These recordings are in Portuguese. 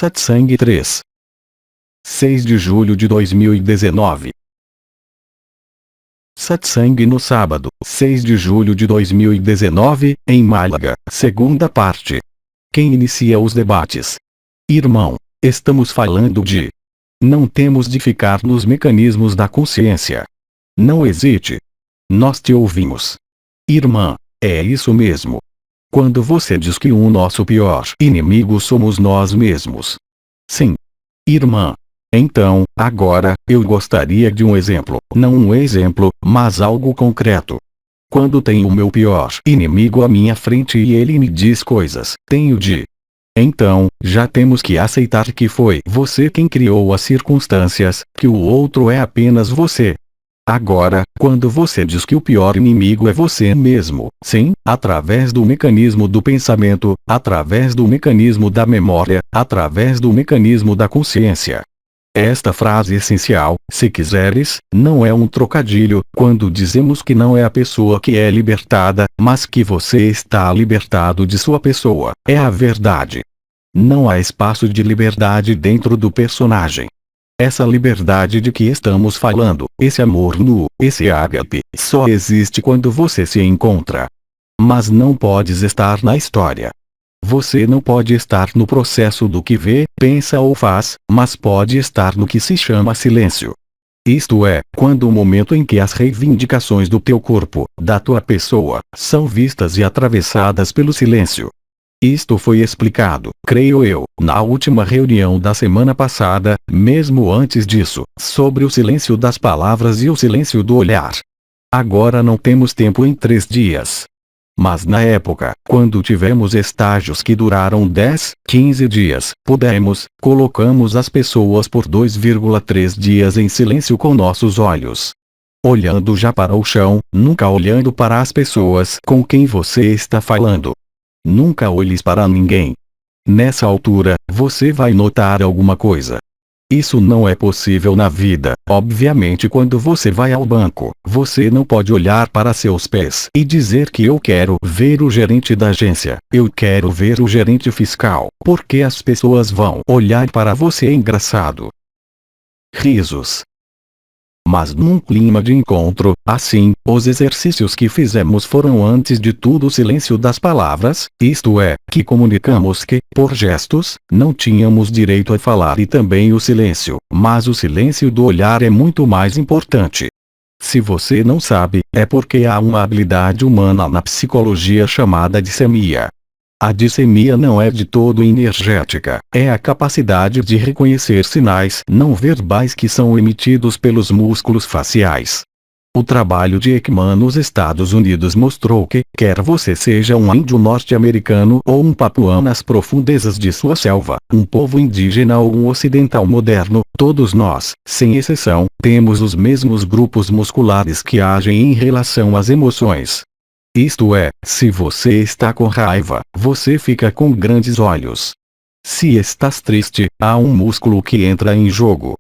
Satsang 3. 6 de julho de 2019. Satsang no sábado, 6 de julho de 2019, em Málaga, segunda parte. Quem inicia os debates? Irmão, estamos falando de... Não temos de ficar nos mecanismos da consciência. Não hesite. Nós te ouvimos. Irmã, é isso mesmo. Quando você diz que o nosso pior inimigo somos nós mesmos. Sim. Irmã. Então, agora, eu gostaria de um exemplo. Não um exemplo, mas algo concreto. Quando tenho o meu pior inimigo à minha frente e ele me diz coisas, tenho de... Então, já temos que aceitar que foi você quem criou as circunstâncias, que o outro é apenas você. Agora, quando você diz que o pior inimigo é você mesmo, sim, através do mecanismo do pensamento, através do mecanismo da memória, através do mecanismo da consciência. Esta frase essencial, se quiseres, não é um trocadilho, quando dizemos que não é a pessoa que é libertada, mas que você está libertado de sua pessoa, é a verdade. Não há espaço de liberdade dentro do personagem. Essa liberdade de que estamos falando, esse amor nu, esse ágape, só existe quando você se encontra. Mas não podes estar na história. Você não pode estar no processo do que vê, pensa ou faz, mas pode estar no que se chama silêncio. Isto é, quando o momento em que as reivindicações do teu corpo, da tua pessoa, são vistas e atravessadas pelo silêncio. Isto foi explicado, creio eu, na última reunião da semana passada, mesmo antes disso, sobre o silêncio das palavras e o silêncio do olhar. Agora não temos tempo em 3 dias. Mas na época, quando tivemos estágios que duraram 10, 15 dias, colocamos as pessoas por 2,3 dias em silêncio com nossos olhos. Olhando já para o chão, nunca olhando para as pessoas com quem você está falando. Nunca olhes para ninguém. Nessa altura, você vai notar alguma coisa. Isso não é possível na vida. Obviamente, quando você vai ao banco, você não pode olhar para seus pés e dizer que eu quero ver o gerente da agência, eu quero ver o gerente fiscal, porque as pessoas vão olhar para você engraçado. Risos. Mas num clima de encontro, assim, os exercícios que fizemos foram antes de tudo o silêncio das palavras, isto é, que comunicamos que, por gestos, não tínhamos direito a falar e também o silêncio, mas o silêncio do olhar é muito mais importante. Se você não sabe, é porque há uma habilidade humana na psicologia chamada dissemia. A dissemia não é de todo energética, é a capacidade de reconhecer sinais não verbais que são emitidos pelos músculos faciais. O trabalho de Ekman nos Estados Unidos mostrou que, quer você seja um índio norte-americano ou um papuano nas profundezas de sua selva, um povo indígena ou um ocidental moderno, todos nós, sem exceção, temos os mesmos grupos musculares que agem em relação às emoções. Isto é, se você está com raiva, você fica com grandes olhos. Se estás triste, há um músculo que entra em jogo.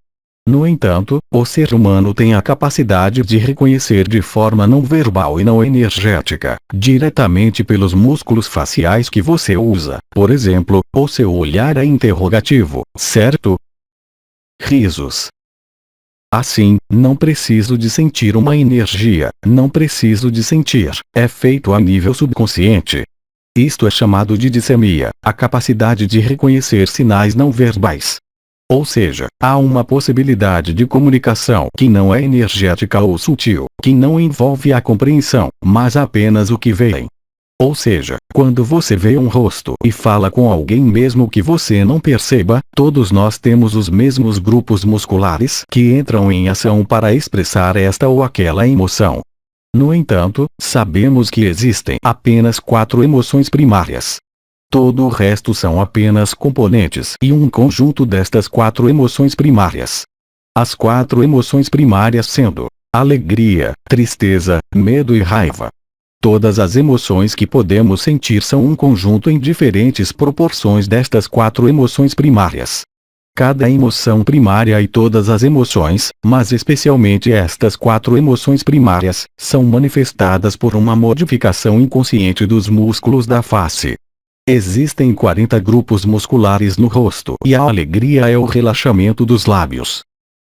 No entanto, o ser humano tem a capacidade de reconhecer de forma não verbal e não energética, diretamente pelos músculos faciais que você usa. Por exemplo, o seu olhar é interrogativo, certo? Risos. Assim, não preciso de sentir uma energia, não preciso de sentir, é feito a nível subconsciente. Isto é chamado de dissemia, a capacidade de reconhecer sinais não verbais. Ou seja, há uma possibilidade de comunicação que não é energética ou sutil, que não envolve a compreensão, mas apenas o que vem. Ou seja, quando você vê um rosto e fala com alguém mesmo que você não perceba, todos nós temos os mesmos grupos musculares que entram em ação para expressar esta ou aquela emoção. No entanto, sabemos que existem apenas 4 emoções primárias. Todo o resto são apenas componentes e um conjunto destas 4 emoções primárias. As 4 emoções primárias sendo alegria, tristeza, medo e raiva. Todas as emoções que podemos sentir são um conjunto em diferentes proporções destas 4 emoções primárias. Cada emoção primária e todas as emoções, mas especialmente estas 4 emoções primárias, são manifestadas por uma modificação inconsciente dos músculos da face. Existem 40 grupos musculares no rosto e a alegria é o relaxamento dos lábios.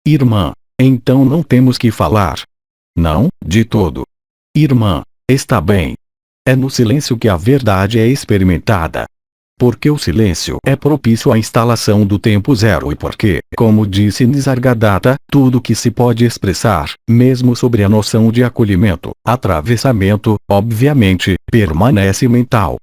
Irmã, então não temos que falar. Não, de todo. Irmã, está bem. É no silêncio que a verdade é experimentada. Porque o silêncio é propício à instalação do tempo zero e porque, como disse Nisargadatta, tudo que se pode expressar, mesmo sobre a noção de acolhimento, atravessamento, obviamente, permanece mental.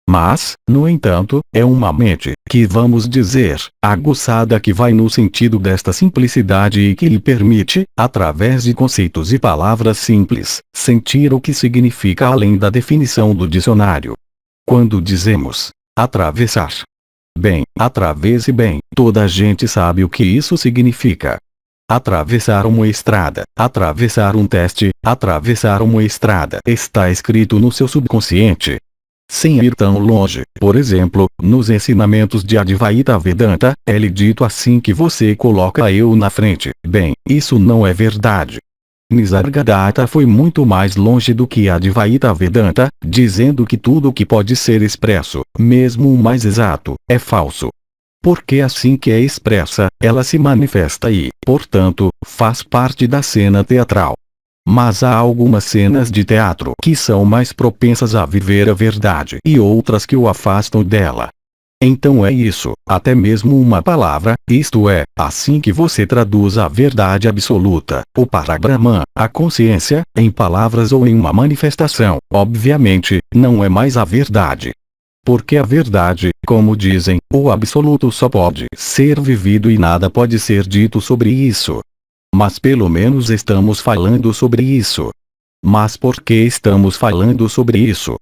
Mas, no entanto, é uma mente, que vamos dizer, aguçada que vai no sentido desta simplicidade e que lhe permite, através de conceitos e palavras simples, sentir o que significa além da definição do dicionário. Quando dizemos atravessar. Bem, atravesse bem, toda a gente sabe o que isso significa. Atravessar uma estrada, atravessar um teste, atravessar uma estrada está escrito no seu subconsciente. Sem ir tão longe, por exemplo, nos ensinamentos de Advaita Vedanta, é-lhe dito assim que você coloca eu na frente. Bem, isso não é verdade. Nisargadatta foi muito mais longe do que Advaita Vedanta, dizendo que tudo o que pode ser expresso, mesmo o mais exato, é falso. Porque assim que é expressa, ela se manifesta e, portanto, faz parte da cena teatral. Mas há algumas cenas de teatro que são mais propensas a viver a verdade e outras que o afastam dela. Então é isso, até mesmo uma palavra, isto é, assim que você traduz a verdade absoluta, o Parabrahman, a consciência, em palavras ou em uma manifestação, obviamente, não é mais a verdade. Porque a verdade, como dizem, o absoluto só pode ser vivido e nada pode ser dito sobre isso. Mas pelo menos estamos falando sobre isso. Mas por que estamos falando sobre isso?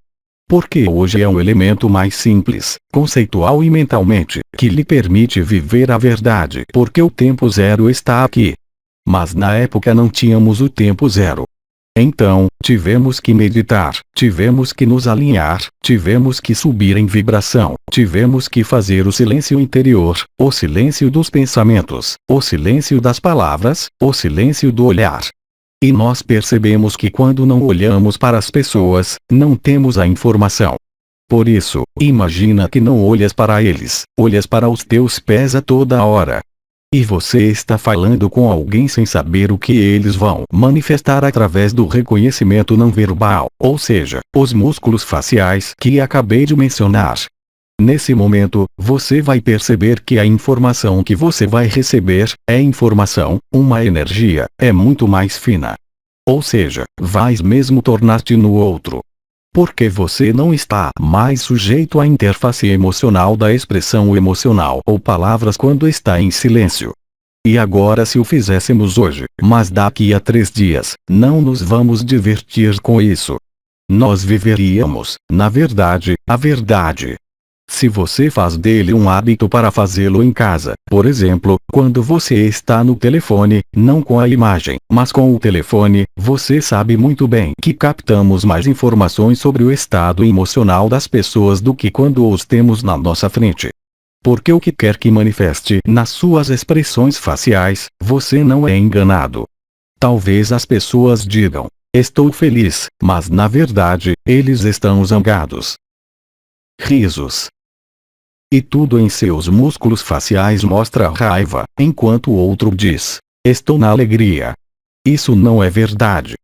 Porque hoje é um elemento mais simples, conceitual e mentalmente, que lhe permite viver a verdade. Porque o tempo zero está aqui. Mas na época não tínhamos o tempo zero. Então, tivemos que meditar, tivemos que nos alinhar, tivemos que subir em vibração, tivemos que fazer o silêncio interior, o silêncio dos pensamentos, o silêncio das palavras, o silêncio do olhar. E nós percebemos que quando não olhamos para as pessoas, não temos a informação. Por isso, imagina que não olhas para eles, olhas para os teus pés a toda hora. E você está falando com alguém sem saber o que eles vão manifestar através do reconhecimento não verbal, ou seja, os músculos faciais que acabei de mencionar. Nesse momento, você vai perceber que a informação que você vai receber é informação, uma energia, é muito mais fina. Ou seja, vais mesmo tornar-te no outro. Porque você não está mais sujeito à interface emocional da expressão emocional ou palavras quando está em silêncio. E agora se o fizéssemos hoje, mas daqui a 3 dias, não nos vamos divertir com isso. Nós viveríamos, na verdade, a verdade. Se você faz dele um hábito para fazê-lo em casa, por exemplo, quando você está no telefone, não com a imagem, mas com o telefone, você sabe muito bem que captamos mais informações sobre o estado emocional das pessoas do que quando os temos na nossa frente. Porque o que quer que manifeste nas suas expressões faciais, você não é enganado. Talvez as pessoas digam, estou feliz, mas na verdade, eles estão zangados. Risos. E tudo em seus músculos faciais mostra raiva, enquanto o outro diz, estou na alegria. Isso não é verdade.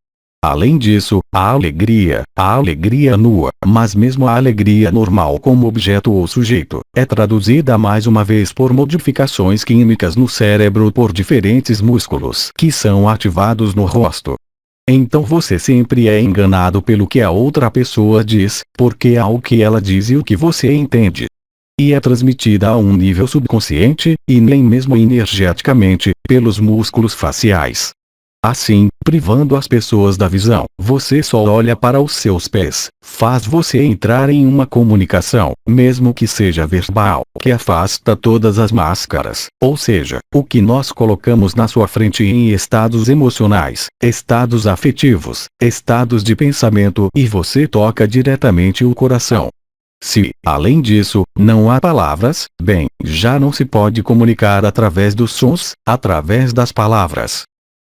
Além disso, a alegria nua, mas mesmo a alegria normal como objeto ou sujeito, é traduzida mais uma vez por modificações químicas no cérebro por diferentes músculos que são ativados no rosto. Então você sempre é enganado pelo que a outra pessoa diz, porque há o que ela diz e o que você entende. E é transmitida a um nível subconsciente, e nem mesmo energeticamente, pelos músculos faciais. Assim, privando as pessoas da visão, você só olha para os seus pés, faz você entrar em uma comunicação, mesmo que seja verbal, que afasta todas as máscaras, ou seja, o que nós colocamos na sua frente em estados emocionais, estados afetivos, estados de pensamento e você toca diretamente o coração. Se, além disso, não há palavras, bem, já não se pode comunicar através dos sons, através das palavras.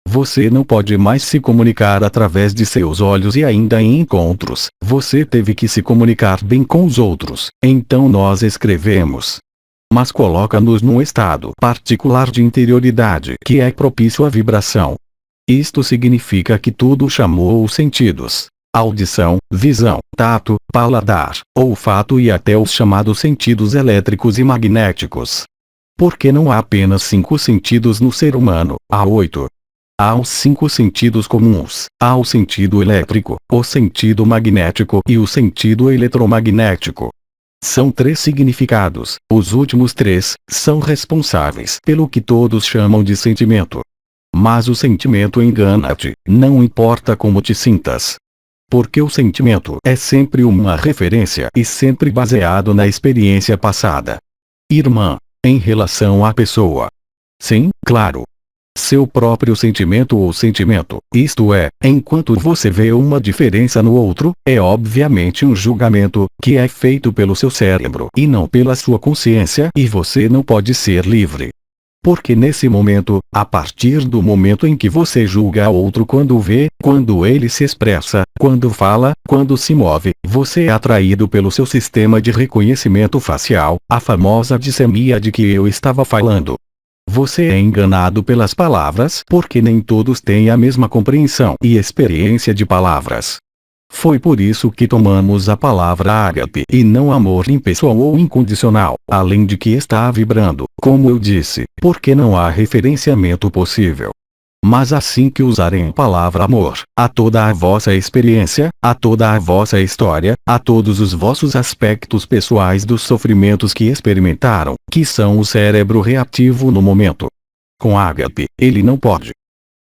Você não pode mais se comunicar através de seus olhos e ainda em encontros, você teve que se comunicar bem com os outros, então nós escrevemos. Mas coloca-nos num estado particular de interioridade que é propício à vibração. Isto significa que tudo chamou os sentidos. Audição, visão, tato, paladar, olfato e até os chamados sentidos elétricos e magnéticos. Porque não há apenas 5 sentidos no ser humano, há 8. Há os 5 sentidos comuns, há o sentido elétrico, o sentido magnético e o sentido eletromagnético. São 3 significados, os últimos 3 são responsáveis pelo que todos chamam de sentimento. Mas o sentimento engana-te, não importa como te sintas. Porque o sentimento é sempre uma referência e sempre baseado na experiência passada. Irmã, em relação à pessoa. Sim, claro. Seu próprio sentimento ou sentimento, isto é, enquanto você vê uma diferença no outro, é obviamente um julgamento, que é feito pelo seu cérebro e não pela sua consciência e você não pode ser livre. Porque nesse momento, a partir do momento em que você julga o outro quando o vê, quando ele se expressa, quando fala, quando se move, você é atraído pelo seu sistema de reconhecimento facial, a famosa dissemia de que eu estava falando. Você é enganado pelas palavras porque nem todos têm a mesma compreensão e experiência de palavras. Foi por isso que tomamos a palavra ágape e não amor impessoal ou incondicional, além de que está vibrando, como eu disse, porque não há referenciamento possível. Mas assim que usarem a palavra amor, a toda a vossa experiência, a toda a vossa história, a todos os vossos aspectos pessoais dos sofrimentos que experimentaram, que são o cérebro reativo no momento. Com ágape, ele não pode.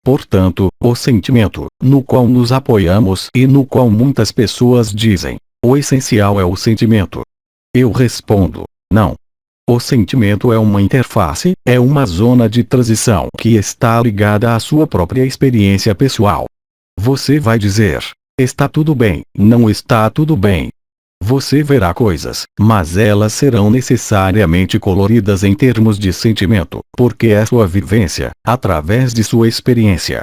Portanto, o sentimento, no qual nos apoiamos e no qual muitas pessoas dizem, o essencial é o sentimento. Eu respondo, não. O sentimento é uma interface, é uma zona de transição que está ligada à sua própria experiência pessoal. Você vai dizer, está tudo bem, não está tudo bem. Você verá coisas, mas elas serão necessariamente coloridas em termos de sentimento, porque é sua vivência, através de sua experiência.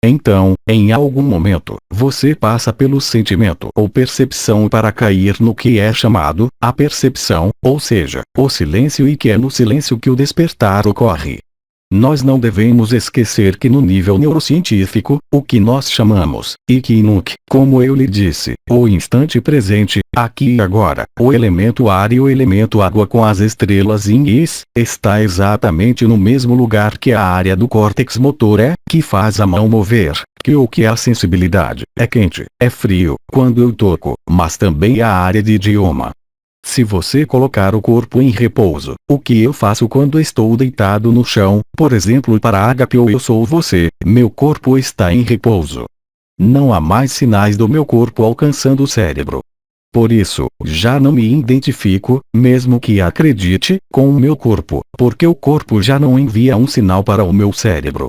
Então, em algum momento, você passa pelo sentimento ou percepção para cair no que é chamado a percepção, ou seja, o silêncio, e que é no silêncio que o despertar ocorre. Nós não devemos esquecer que no nível neurocientífico, o que nós chamamos, Ikinuk, como eu lhe disse, o instante presente, aqui e agora, o elemento ar e o elemento água com as estrelas yin e is, está exatamente no mesmo lugar que a área do córtex motor é, que faz a mão mover, que o que é a sensibilidade, é quente, é frio, quando eu toco, mas também é a área de idioma. Se você colocar o corpo em repouso, o que eu faço quando estou deitado no chão, por exemplo para ágape ou eu sou você, meu corpo está em repouso. Não há mais sinais do meu corpo alcançando o cérebro. Por isso, já não me identifico, mesmo que acredite, com o meu corpo, porque o corpo já não envia um sinal para o meu cérebro.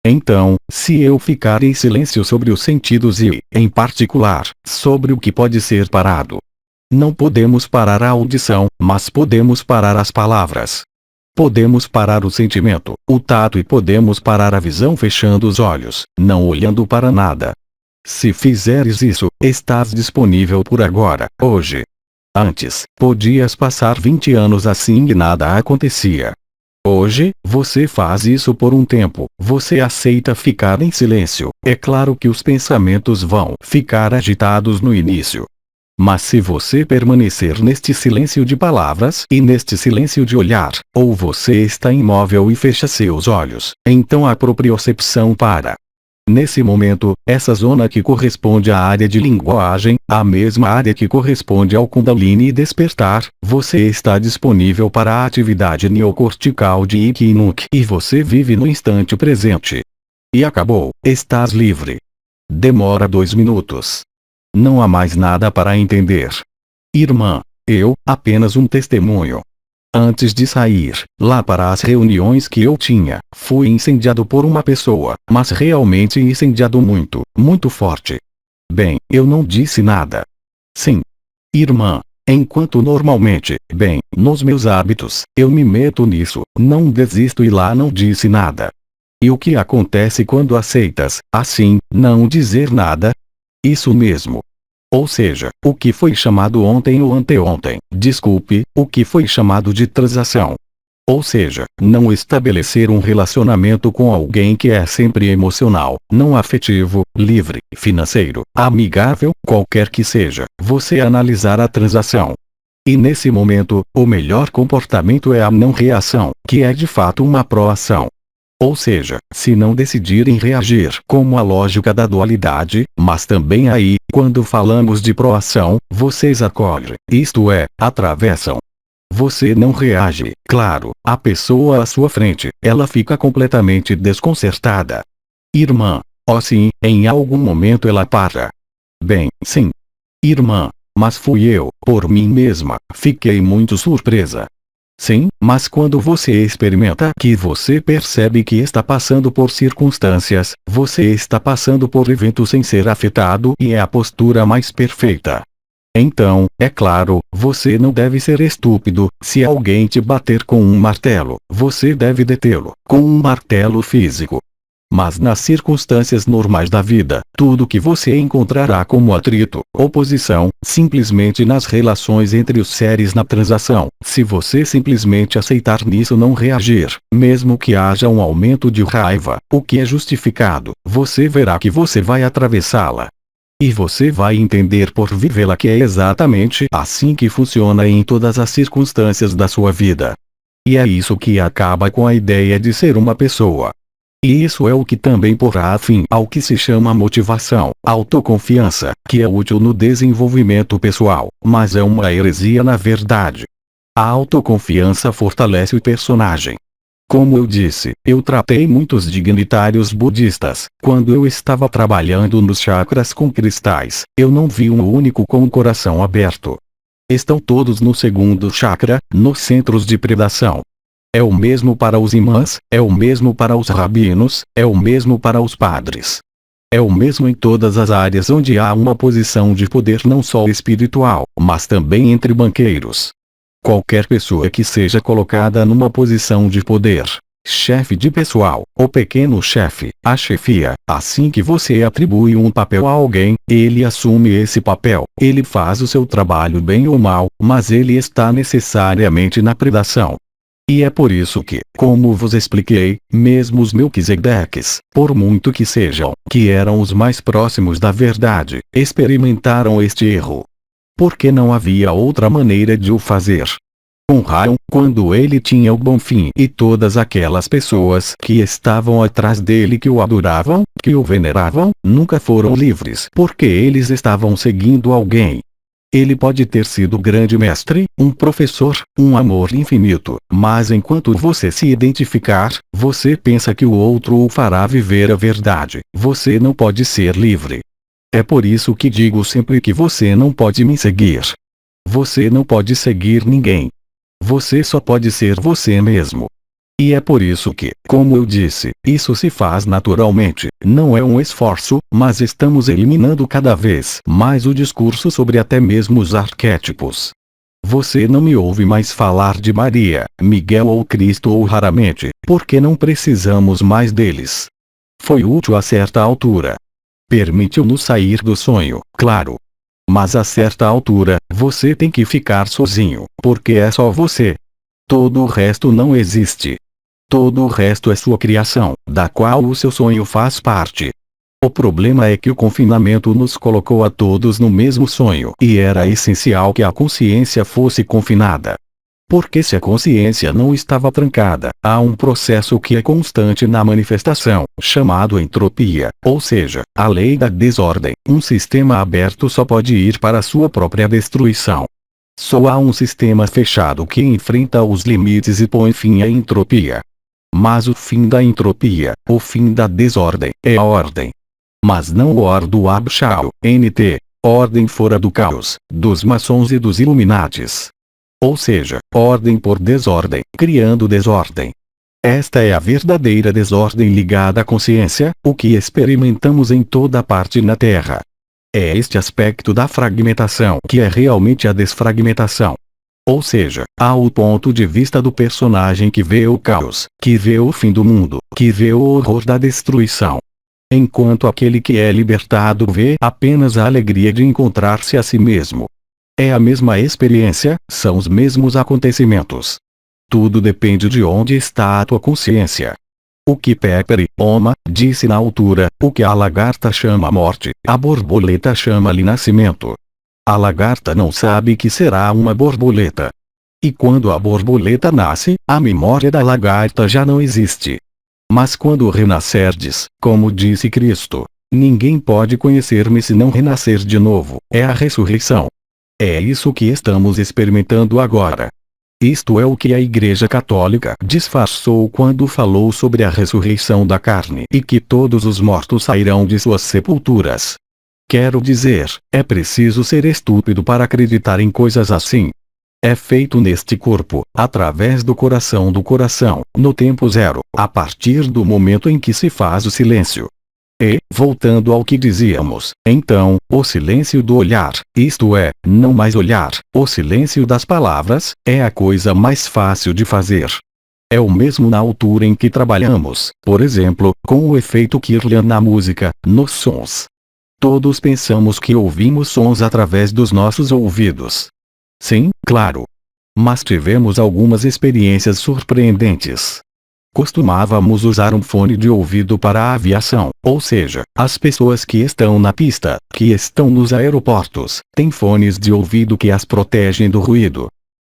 Então, se eu ficar em silêncio sobre os sentidos e, em particular, sobre o que pode ser parado, não podemos parar a audição, mas podemos parar as palavras. Podemos parar o sentimento, o tato e podemos parar a visão fechando os olhos, não olhando para nada. Se fizeres isso, estás disponível por agora, hoje. Antes, podias passar 20 anos assim e nada acontecia. Hoje, você faz isso por um tempo, você aceita ficar em silêncio. É claro que os pensamentos vão ficar agitados no início. Mas se você permanecer neste silêncio de palavras e neste silêncio de olhar, ou você está imóvel e fecha seus olhos, então a propriocepção para. Nesse momento, essa zona que corresponde à área de linguagem, a mesma área que corresponde ao Kundalini despertar, você está disponível para a atividade neocortical de Ikinuk e você vive no instante presente. E acabou, estás livre. Demora 2 minutos. Não há mais nada para entender. Irmã, eu, apenas um testemunho. Antes de sair, lá para as reuniões que eu tinha, fui incendiado por uma pessoa, mas realmente incendiado muito, muito forte. Bem, eu não disse nada. Sim. Irmã, enquanto normalmente, bem, nos meus hábitos, eu me meto nisso, não desisto e lá não disse nada. E o que acontece quando aceitas, assim, não dizer nada? Isso mesmo. Ou seja, o que foi chamado ontem ou anteontem, desculpe, o que foi chamado de transação. Ou seja, não estabelecer um relacionamento com alguém que é sempre emocional, não afetivo, livre, financeiro, amigável, qualquer que seja, você analisar a transação. E nesse momento, o melhor comportamento é a não reação, que é de fato uma proação. Ou seja, se não decidirem reagir como a lógica da dualidade, mas também aí, quando falamos de proação, vocês acolhem, isto é, atravessam. Você não reage, claro, a pessoa à sua frente, ela fica completamente desconcertada. Irmã, oh sim, em algum momento ela para. Bem, sim. Irmã, mas fui eu, por mim mesma, fiquei muito surpresa. Sim, mas quando você experimenta que você percebe que está passando por circunstâncias, você está passando por eventos sem ser afetado e é a postura mais perfeita. Então, é claro, você não deve ser estúpido. Se alguém te bater com um martelo, você deve detê-lo, com um martelo físico. Mas nas circunstâncias normais da vida, tudo que você encontrará como atrito, oposição, simplesmente nas relações entre os seres na transação, se você simplesmente aceitar nisso não reagir, mesmo que haja um aumento de raiva, o que é justificado, você verá que você vai atravessá-la. E você vai entender por vivê-la que é exatamente assim que funciona em todas as circunstâncias da sua vida. E é isso que acaba com a ideia de ser uma pessoa. E isso é o que também porá fim ao que se chama motivação, autoconfiança, que é útil no desenvolvimento pessoal, mas é uma heresia na verdade. A autoconfiança fortalece o personagem. Como eu disse, eu tratei muitos dignitários budistas. Quando eu estava trabalhando nos chakras com cristais, eu não vi um único com o coração aberto. Estão todos no segundo chakra, nos centros de predação. É o mesmo para os imãs, é o mesmo para os rabinos, é o mesmo para os padres. É o mesmo em todas as áreas onde há uma posição de poder não só espiritual, mas também entre banqueiros. Qualquer pessoa que seja colocada numa posição de poder, chefe de pessoal, ou pequeno chefe, a chefia, assim que você atribui um papel a alguém, ele assume esse papel, ele faz o seu trabalho bem ou mal, mas ele está necessariamente na predação. E é por isso que, como vos expliquei, mesmo os Melquisedeques, por muito que sejam, que eram os mais próximos da verdade, experimentaram este erro. Porque não havia outra maneira de o fazer. Honraram, quando ele tinha o bom fim, e todas aquelas pessoas que estavam atrás dele que o adoravam, que o veneravam, nunca foram livres porque eles estavam seguindo alguém. Ele pode ter sido grande mestre, um professor, um amor infinito, mas enquanto você se identificar, você pensa que o outro o fará viver a verdade, você não pode ser livre. É por isso que digo sempre que você não pode me seguir. Você não pode seguir ninguém. Você só pode ser você mesmo. E é por isso que, como eu disse, isso se faz naturalmente, não é um esforço, mas estamos eliminando cada vez mais o discurso sobre até mesmo os arquétipos. Você não me ouve mais falar de Maria, Miguel ou Cristo ou raramente, porque não precisamos mais deles. Foi útil a certa altura. Permitiu-nos sair do sonho, claro. Mas a certa altura, você tem que ficar sozinho, porque é só você. Todo o resto não existe. Todo o resto é sua criação, da qual o seu sonho faz parte. O problema é que o confinamento nos colocou a todos no mesmo sonho e era essencial que a consciência fosse confinada. Porque se a consciência não estava trancada, há um processo que é constante na manifestação, chamado entropia, ou seja, a lei da desordem. Um sistema aberto só pode ir para sua própria destruição. Só há um sistema fechado que enfrenta os limites e põe fim à entropia. Mas o fim da entropia, o fim da desordem, é a ordem. Mas não o ordo Abshao, NT, ordem fora do caos, dos maçons e dos Illuminatis. Ou seja, ordem por desordem, criando desordem. Esta é a verdadeira desordem ligada à consciência, o que experimentamos em toda parte na Terra. É este aspecto da fragmentação que é realmente a desfragmentação. Ou seja, há o ponto de vista do personagem que vê o caos, que vê o fim do mundo, que vê o horror da destruição. Enquanto aquele que é libertado vê apenas a alegria de encontrar-se a si mesmo. É a mesma experiência, são os mesmos acontecimentos. Tudo depende de onde está a tua consciência. O que Pepper Oma disse na altura, o que a lagarta chama morte, a borboleta chama-lhe nascimento. A lagarta não sabe que será uma borboleta. E quando a borboleta nasce, a memória da lagarta já não existe. Mas quando renascerdes, como disse Cristo, ninguém pode conhecer-me se não renascer de novo, é a ressurreição. É isso que estamos experimentando agora. Isto é o que a Igreja Católica disfarçou quando falou sobre a ressurreição da carne e que todos os mortos sairão de suas sepulturas. Quero dizer, é preciso ser estúpido para acreditar em coisas assim. É feito neste corpo, através do coração, no tempo zero, a partir do momento em que se faz o silêncio. E, voltando ao que dizíamos, então, o silêncio do olhar, isto é, não mais olhar, o silêncio das palavras, é a coisa mais fácil de fazer. É o mesmo na altura em que trabalhamos, por exemplo, com o efeito Kirlian na música, nos sons. Todos pensamos que ouvimos sons através dos nossos ouvidos. Sim, claro. Mas tivemos algumas experiências surpreendentes. Costumávamos usar um fone de ouvido para a aviação, ou seja, as pessoas que estão na pista, que estão nos aeroportos, têm fones de ouvido que as protegem do ruído.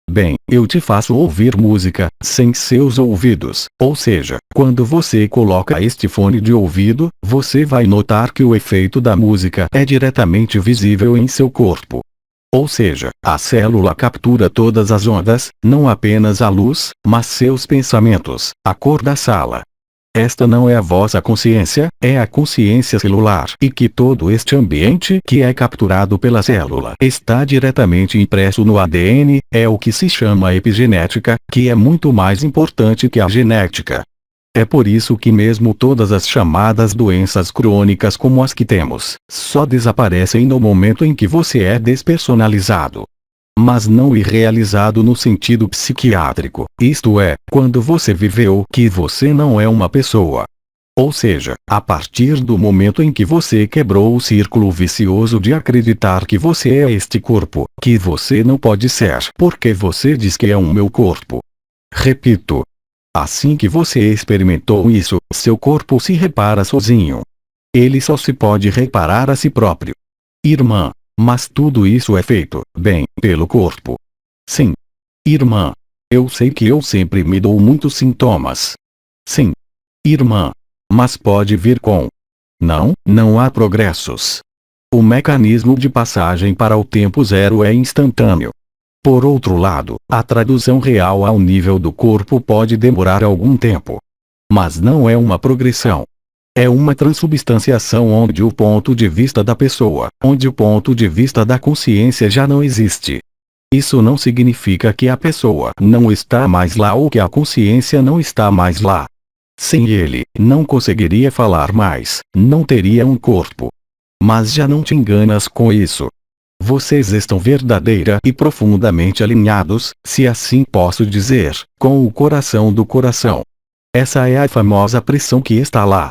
Bem, eu te faço ouvir música, sem seus ouvidos, ou seja, quando você coloca este fone de ouvido, você vai notar que o efeito da música é diretamente visível em seu corpo. Ou seja, a célula captura todas as ondas, não apenas a luz, mas seus pensamentos, a cor da sala. Esta não é a vossa consciência, é a consciência celular. E que todo este ambiente que é capturado pela célula está diretamente impresso no ADN, é o que se chama epigenética, que é muito mais importante que a genética. É por isso que mesmo todas as chamadas doenças crônicas como as que temos, só desaparecem no momento em que você é despersonalizado. Mas não irrealizado no sentido psiquiátrico, isto é, quando você viveu que você não é uma pessoa. Ou seja, a partir do momento em que você quebrou o círculo vicioso de acreditar que você é este corpo, que você não pode ser porque você diz que é um meu corpo. Repito. Assim que você experimentou isso, seu corpo se repara sozinho. Ele só se pode reparar a si próprio. Irmã. Mas tudo isso é feito, bem, pelo corpo. Sim. Irmã. Eu sei que eu sempre me dou muitos sintomas. Sim. Irmã. Mas pode vir com. Não há progressos. O mecanismo de passagem para o tempo zero é instantâneo. Por outro lado, a tradução real ao nível do corpo pode demorar algum tempo. Mas não é uma progressão. É uma transubstanciação onde o ponto de vista da pessoa, onde o ponto de vista da consciência já não existe. Isso não significa que a pessoa não está mais lá ou que a consciência não está mais lá. Sem ele, não conseguiria falar mais, não teria um corpo. Mas já não te enganas com isso. Vocês estão verdadeira e profundamente alinhados, se assim posso dizer, com o coração do coração. Essa é a famosa pressão que está lá.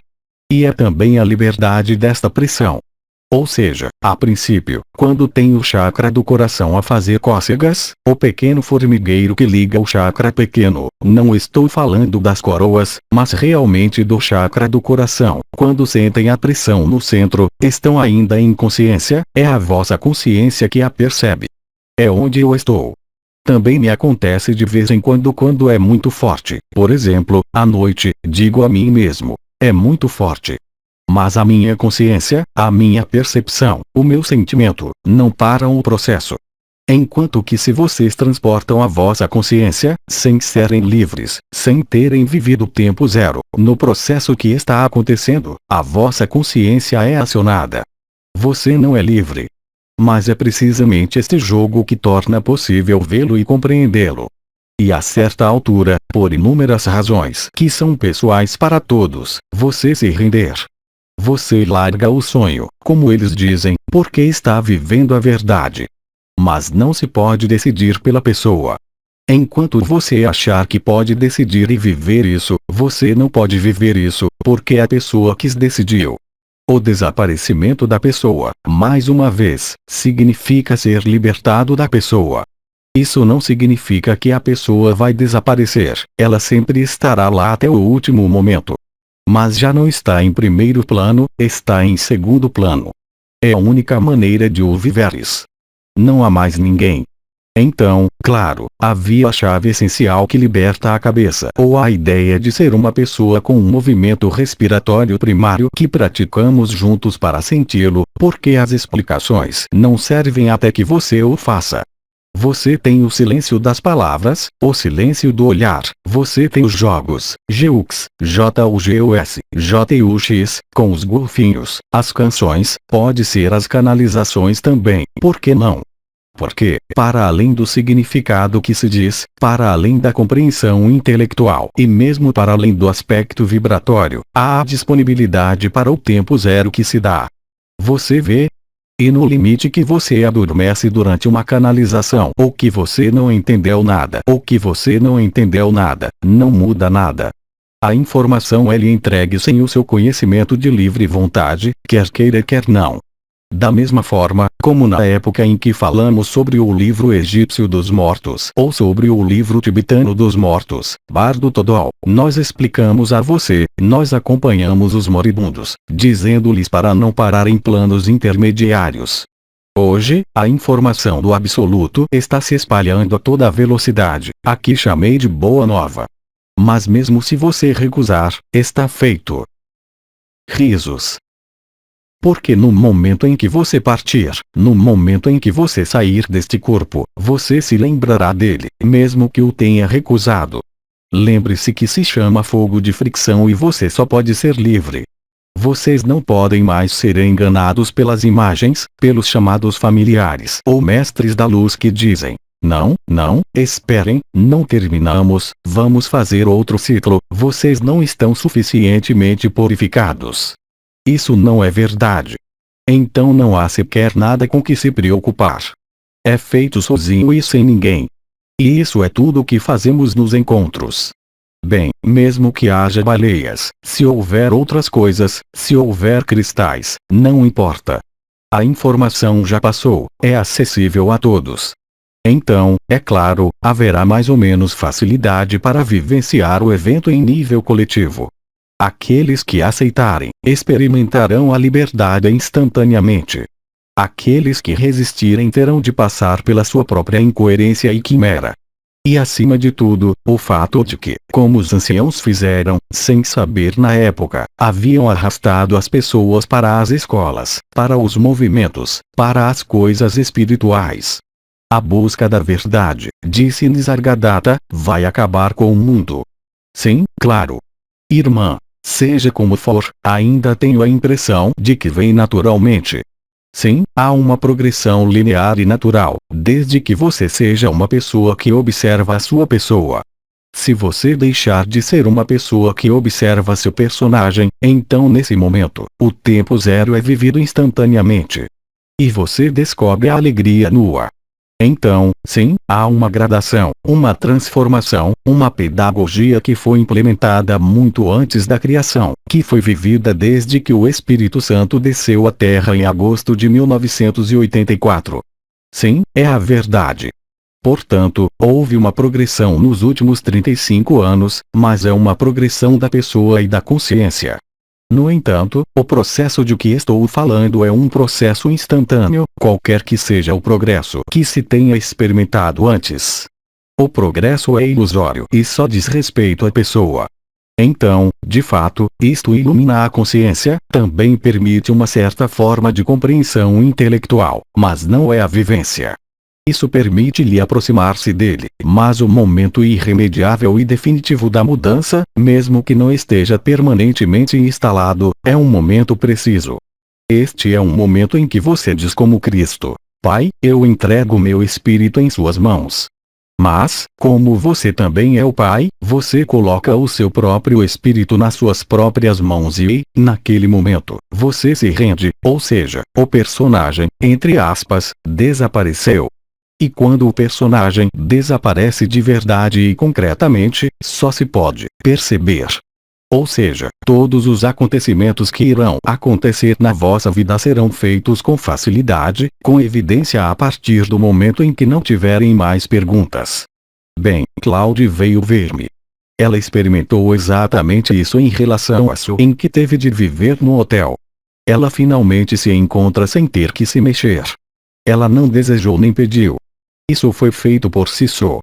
E é também a liberdade desta pressão. Ou seja, a princípio, quando tem o chakra do coração a fazer cócegas, o pequeno formigueiro que liga o chakra pequeno, não estou falando das coroas, mas realmente do chakra do coração, quando sentem a pressão no centro, estão ainda em consciência, é a vossa consciência que a percebe. É onde eu estou. Também me acontece de vez em quando é muito forte, por exemplo, à noite, digo a mim mesmo, é muito forte. Mas a minha consciência, a minha percepção, o meu sentimento, não param o processo. Enquanto que se vocês transportam a vossa consciência, sem serem livres, sem terem vivido o tempo zero, no processo que está acontecendo, a vossa consciência é acionada. Você não é livre. Mas é precisamente este jogo que torna possível vê-lo e compreendê-lo. E a certa altura, por inúmeras razões que são pessoais para todos, você se render. Você larga o sonho, como eles dizem, porque está vivendo a verdade. mas não se pode decidir pela pessoa. Enquanto você achar que pode decidir e viver isso, você não pode viver isso, porque a pessoa quis decidiu. O desaparecimento da pessoa, mais uma vez, significa ser libertado da pessoa. Isso não significa que a pessoa vai desaparecer, ela sempre estará lá até o último momento. Mas já não está em primeiro plano, está em segundo plano. É a única maneira de o viveres. Não há mais ninguém. Então, claro, havia a chave essencial que liberta a cabeça ou a ideia de ser uma pessoa com um movimento respiratório primário que praticamos juntos para senti-lo, porque as explicações não servem até que você o faça. Você tem o silêncio das palavras, o silêncio do olhar, você tem os jogos, GUX, JUGUS, JUX, com os golfinhos, as canções, pode ser as canalizações também, por que não? Porque, para além do significado que se diz, para além da compreensão intelectual e mesmo para além do aspecto vibratório, há a disponibilidade para o tempo zero que se dá. Você vê? E no limite que você adormece durante uma canalização ou que você não entendeu nada ou que você não entendeu nada, não muda nada. A informação é lhe entregue sem o seu conhecimento de livre vontade, quer queira quer não. Da mesma forma, como na época em que falamos sobre o livro egípcio dos mortos ou sobre o livro tibetano dos mortos, Bardo Todol, nós explicamos a você, nós acompanhamos os moribundos, dizendo-lhes para não parar em planos intermediários. Hoje, a informação do absoluto está se espalhando a toda velocidade, aqui chamei de boa nova. Mas mesmo se você recusar, está feito. Risos. Porque no momento em que você partir, no momento em que você sair deste corpo, você se lembrará dele, mesmo que o tenha recusado. Lembre-se que se chama fogo de fricção e você só pode ser livre. Vocês não podem mais ser enganados pelas imagens, pelos chamados familiares ou mestres da luz que dizem: não, não, esperem, não terminamos, vamos fazer outro ciclo, vocês não estão suficientemente purificados. Isso não é verdade. Então não há sequer nada com que se preocupar. É feito sozinho e sem ninguém. E isso é tudo o que fazemos nos encontros. Bem, mesmo que haja baleias, se houver outras coisas, se houver cristais, não importa. A informação já passou, é acessível a todos. Então, é claro, haverá mais ou menos facilidade para vivenciar o evento em nível coletivo. Aqueles que aceitarem, experimentarão a liberdade instantaneamente. Aqueles que resistirem terão de passar pela sua própria incoerência e quimera. E acima de tudo, o fato de que, como os anciãos fizeram, sem saber na época, haviam arrastado as pessoas para as escolas, para os movimentos, para as coisas espirituais. A busca da verdade, disse Nisargadatta, vai acabar com o mundo. Sim, claro. Irmã, seja como for, ainda tenho a impressão de que vem naturalmente. Sim, há uma progressão linear e natural, desde que você seja uma pessoa que observa a sua pessoa. Se você deixar de ser uma pessoa que observa seu personagem, então nesse momento, o tempo zero é vivido instantaneamente. E você descobre a alegria nua. Então, sim, há uma gradação, uma transformação, uma pedagogia que foi implementada muito antes da criação, que foi vivida desde que o Espírito Santo desceu à Terra em agosto de 1984. Sim, é a verdade. Portanto, houve uma progressão nos últimos 35 anos, mas é uma progressão da pessoa e da consciência. No entanto, o processo de que estou falando é um processo instantâneo, qualquer que seja o progresso que se tenha experimentado antes. O progresso é ilusório e só diz respeito à pessoa. Então, de fato, isto ilumina a consciência, também permite uma certa forma de compreensão intelectual, mas não é a vivência. Isso permite-lhe aproximar-se dele, mas o momento irremediável e definitivo da mudança, mesmo que não esteja permanentemente instalado, é um momento preciso. Este é um momento em que você diz como Cristo: Pai, eu entrego meu espírito em suas mãos. Mas, como você também é o Pai, você coloca o seu próprio espírito nas suas próprias mãos e, naquele momento, você se rende, ou seja, o personagem, entre aspas, desapareceu. E quando o personagem desaparece de verdade e concretamente, só se pode perceber. Ou seja, todos os acontecimentos que irão acontecer na vossa vida serão feitos com facilidade, com evidência a partir do momento em que não tiverem mais perguntas. Bem, Claude veio ver-me. Ela experimentou exatamente isso em relação a em que teve de viver no hotel. Ela finalmente se encontra sem ter que se mexer. Ela não desejou nem pediu. Isso foi feito por si só.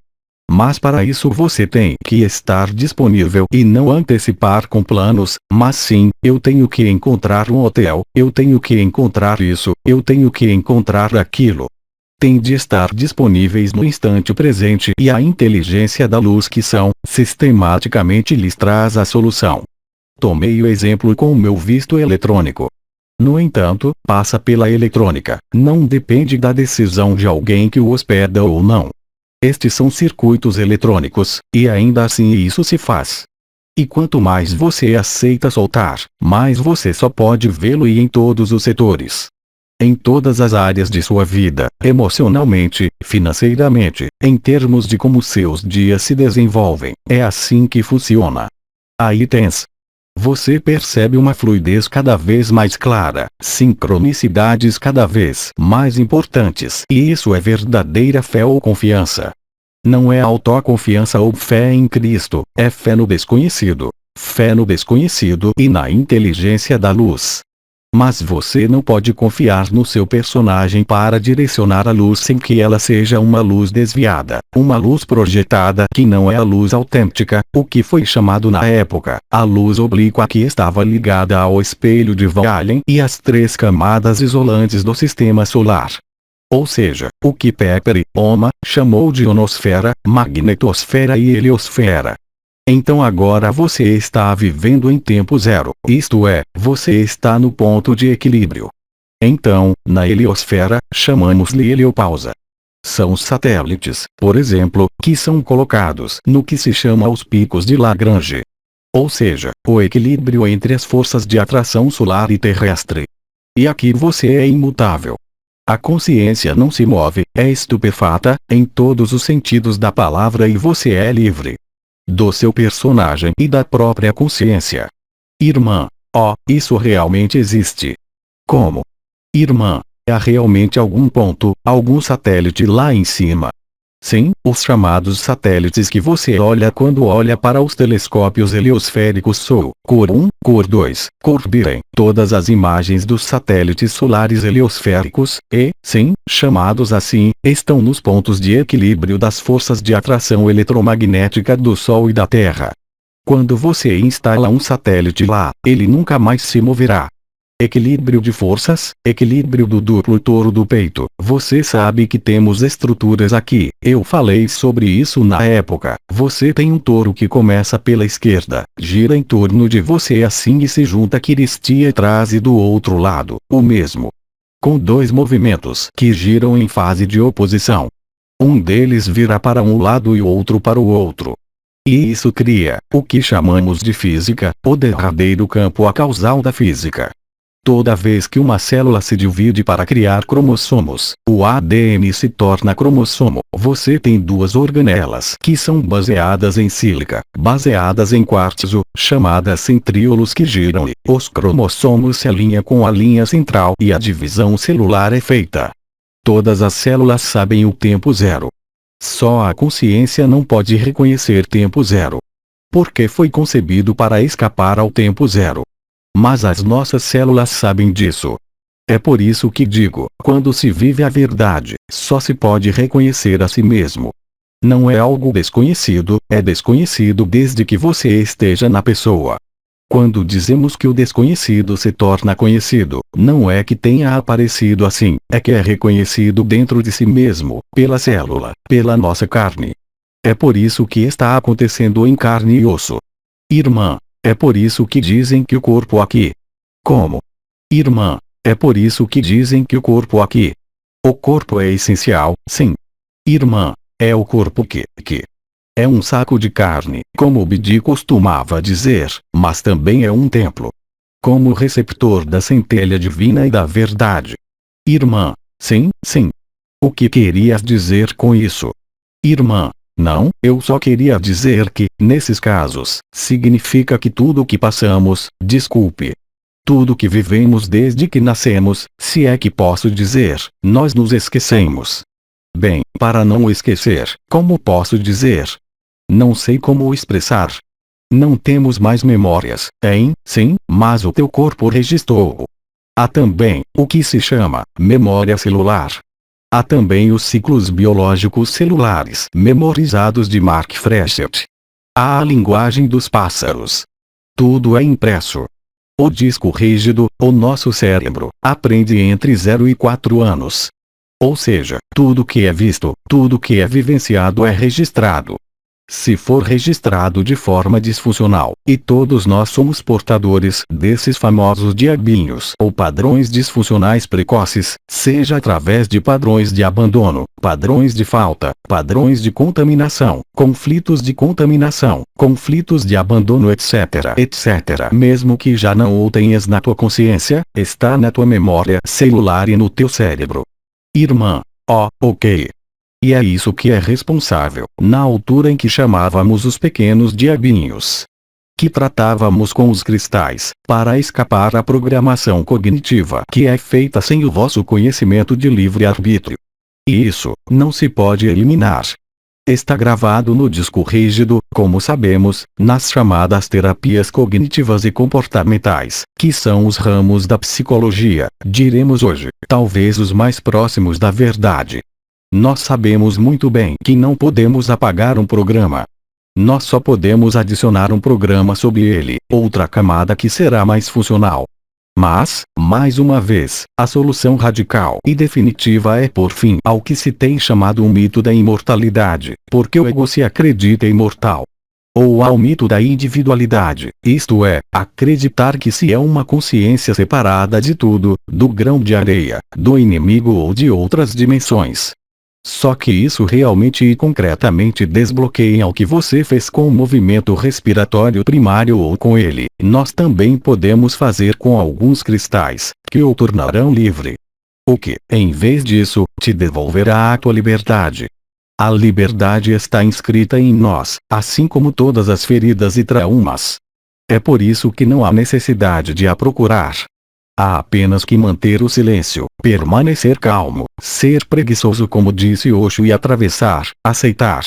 Mas para isso você tem que estar disponível e não antecipar com planos, mas sim, eu tenho que encontrar um hotel, eu tenho que encontrar isso, eu tenho que encontrar aquilo. Tem de estar disponíveis no instante presente e a inteligência da luz que são, sistematicamente lhes traz a solução. Tomei o exemplo com o meu visto eletrônico. No entanto, passa pela eletrônica, não depende da decisão de alguém que o hospeda ou não. Estes são circuitos eletrônicos, e ainda assim isso se faz. E quanto mais você aceita soltar, mais você só pode vê-lo e em todos os setores. Em todas as áreas de sua vida, emocionalmente, financeiramente, em termos de como seus dias se desenvolvem, é assim que funciona. Aí tens. Você percebe uma fluidez cada vez mais clara, sincronicidades cada vez mais importantes. E isso é verdadeira fé ou confiança. Não é autoconfiança ou fé em Cristo, é fé no desconhecido. Fé no desconhecido e na inteligência da luz. Mas você não pode confiar no seu personagem para direcionar a luz sem que ela seja uma luz desviada, uma luz projetada que não é a luz autêntica, o que foi chamado na época, a luz oblíqua que estava ligada ao espelho de Van Allen e às 3 camadas isolantes do sistema solar. Ou seja, o que Pepper e Oma chamou de ionosfera, magnetosfera e heliosfera. Então agora você está vivendo em tempo zero, isto é, você está no ponto de equilíbrio. Então, na heliosfera, chamamos-lhe heliopausa. São os satélites, por exemplo, que são colocados no que se chama os picos de Lagrange. Ou seja, o equilíbrio entre as forças de atração solar e terrestre. E aqui você é imutável. A consciência não se move, é estupefata, em todos os sentidos da palavra e você é livre. Do seu personagem e da própria consciência. Irmã, isso realmente existe. Como? Irmã, há realmente algum ponto, algum satélite lá em cima. Sim, os chamados satélites que você olha quando olha para os telescópios heliosféricos Sol, Cor 1, Cor 2, Cor Biren, todas as imagens dos satélites solares heliosféricos, sim, chamados assim, estão nos pontos de equilíbrio das forças de atração eletromagnética do Sol e da Terra. Quando você instala um satélite lá, ele nunca mais se moverá. Equilíbrio de forças, equilíbrio do duplo touro do peito. Você sabe que temos estruturas aqui, eu falei sobre isso na época. Você tem um touro que começa pela esquerda, gira em torno de você assim e se junta Kiristia atrás e do outro lado, o mesmo. Com 2 movimentos que giram em fase de oposição. Um deles vira para um lado e outro para o outro. E isso cria o que chamamos de física, o derradeiro campo causal da física. Toda vez que uma célula se divide para criar cromossomos, o ADN se torna cromossomo. Você tem 2 organelas que são baseadas em sílica, baseadas em quartzo, chamadas centríolos que giram e os cromossomos se alinham com a linha central e a divisão celular é feita. Todas as células sabem o tempo zero. Só a consciência não pode reconhecer tempo zero. Porque foi concebido para escapar ao tempo zero. Mas as nossas células sabem disso. É por isso que digo, quando se vive a verdade, só se pode reconhecer a si mesmo. Não é algo desconhecido, é desconhecido desde que você esteja na pessoa. Quando dizemos que o desconhecido se torna conhecido, não é que tenha aparecido assim, é que é reconhecido dentro de si mesmo, pela célula, pela nossa carne. É por isso que está acontecendo em carne e osso. Irmã. É por isso que dizem que o corpo aqui. Como? Irmã, é por isso que dizem que o corpo aqui. O corpo é essencial, sim. Irmã, é o corpo que é um saco de carne, como o Bidi costumava dizer, mas também é um templo. Como receptor da centelha divina e da verdade. Irmã, sim, O que querias dizer com isso? Irmã, não, eu só queria dizer que, nesses casos, significa que tudo o que passamos, desculpe, tudo que vivemos desde que nascemos, se é que posso dizer, nós nos esquecemos. Bem, para não esquecer, como posso dizer? Não sei como expressar. Não temos mais memórias, hein? Sim, mas o teu corpo registrou. Há também, o que se chama, memória celular. Há também os ciclos biológicos celulares memorizados de Mark Freshet. Há a linguagem dos pássaros. Tudo é impresso. O disco rígido, o nosso cérebro, aprende entre 0 e 4 anos. Ou seja, tudo que é visto, tudo que é vivenciado é registrado. Se for registrado de forma disfuncional, e todos nós somos portadores desses famosos diabinhos ou padrões disfuncionais precoces, seja através de padrões de abandono, padrões de falta, padrões de contaminação, conflitos de abandono etc. Mesmo que já não o tenhas na tua consciência, está na tua memória celular e no teu cérebro. Irmã, ok. E é isso que é responsável, na altura em que chamávamos os pequenos diabinhos, que tratávamos com os cristais, para escapar à programação cognitiva que é feita sem o vosso conhecimento de livre-arbítrio. E isso, não se pode eliminar. Está gravado no disco rígido, como sabemos, nas chamadas terapias cognitivas e comportamentais, que são os ramos da psicologia, diremos hoje, talvez os mais próximos da verdade. Nós sabemos muito bem que não podemos apagar um programa. Nós só podemos adicionar um programa sobre ele, outra camada que será mais funcional. Mas, mais uma vez, a solução radical e definitiva é pôr fim ao que se tem chamado um mito da imortalidade, porque o ego se acredita imortal. Ou ao mito da individualidade, isto é, acreditar que se é uma consciência separada de tudo, do grão de areia, do inimigo ou de outras dimensões. Só que isso realmente e concretamente desbloqueia o que você fez com o movimento respiratório primário ou com ele, nós também podemos fazer com alguns cristais, que o tornarão livre. O que, em vez disso, te devolverá a tua liberdade. A liberdade está inscrita em nós, assim como todas as feridas e traumas. É por isso que não há necessidade de a procurar. Há apenas que manter o silêncio, permanecer calmo, ser preguiçoso como disse Osho e atravessar, aceitar.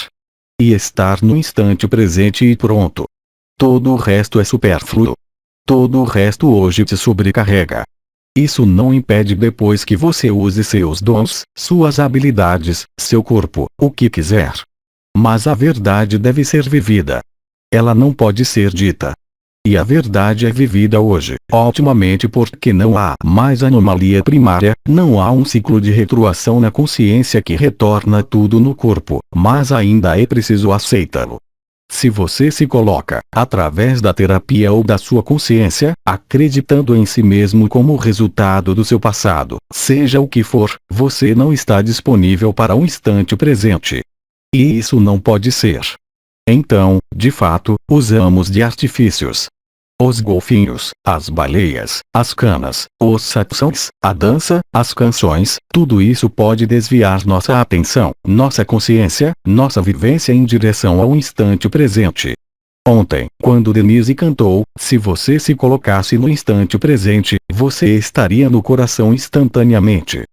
E estar no instante presente e pronto. Todo o resto é supérfluo. Todo o resto hoje te sobrecarrega. Isso não impede depois que você use seus dons, suas habilidades, seu corpo, o que quiser. Mas a verdade deve ser vivida. Ela não pode ser dita. E a verdade é vivida hoje, otimamente porque não há mais anomalia primária, não há um ciclo de retroação na consciência que retorna tudo no corpo, mas ainda é preciso aceitá-lo. Se você se coloca, através da terapia ou da sua consciência, acreditando em si mesmo como resultado do seu passado, seja o que for, você não está disponível para o instante presente. E isso não pode ser. Então, de fato, usamos de artifícios. Os golfinhos, as baleias, as canas, os satsangs, a dança, as canções, tudo isso pode desviar nossa atenção, nossa consciência, nossa vivência em direção ao instante presente. Ontem, quando Denise cantou, se você se colocasse no instante presente, você estaria no coração instantaneamente.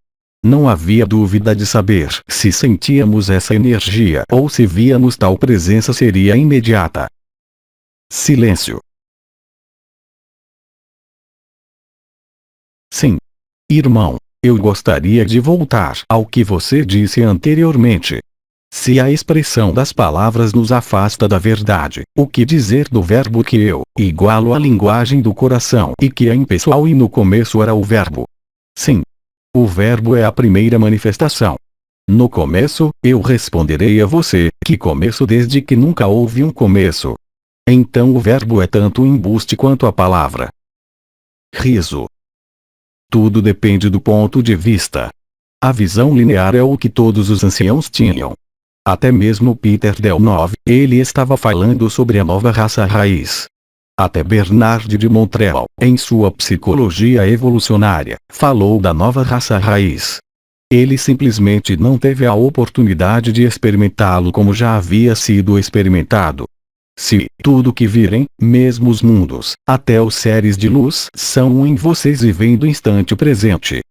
Não havia dúvida de saber se sentíamos essa energia ou se víamos tal presença seria imediata. Silêncio. Sim. Irmão, eu gostaria de voltar ao que você disse anteriormente. Se a expressão das palavras nos afasta da verdade, o que dizer do verbo que eu, igualo à linguagem do coração e que é impessoal e no começo era o verbo? Sim. O verbo é a primeira manifestação. No começo, eu responderei a você, que começo desde que nunca houve um começo. Então o verbo é tanto o embuste quanto a palavra. Riso. Tudo depende do ponto de vista. A visão linear é o que todos os anciãos tinham. Até mesmo Peter Delnove, ele estava falando sobre a nova raça raiz. Até Bernard de Montreal, em sua Psicologia Evolucionária, falou da nova raça raiz. Ele simplesmente não teve a oportunidade de experimentá-lo como já havia sido experimentado. Se tudo que virem, mesmo os mundos, até os seres de luz, são um em vocês e vêm do instante presente.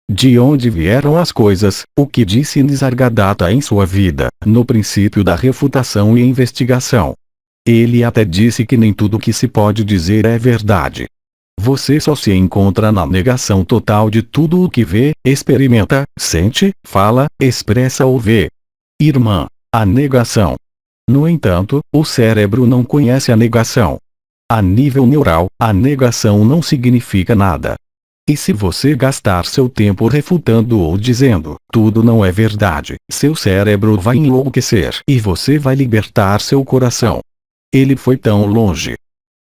De onde vieram as coisas, o que disse Nisargadatta em sua vida, no princípio da refutação e investigação. Ele até disse que nem tudo que se pode dizer é verdade. Você só se encontra na negação total de tudo o que vê, experimenta, sente, fala, expressa ou vê. Irmã, a negação. No entanto, o cérebro não conhece a negação. A nível neural, a negação não significa nada. E se você gastar seu tempo refutando ou dizendo, tudo não é verdade, seu cérebro vai enlouquecer e você vai libertar seu coração. Ele foi tão longe.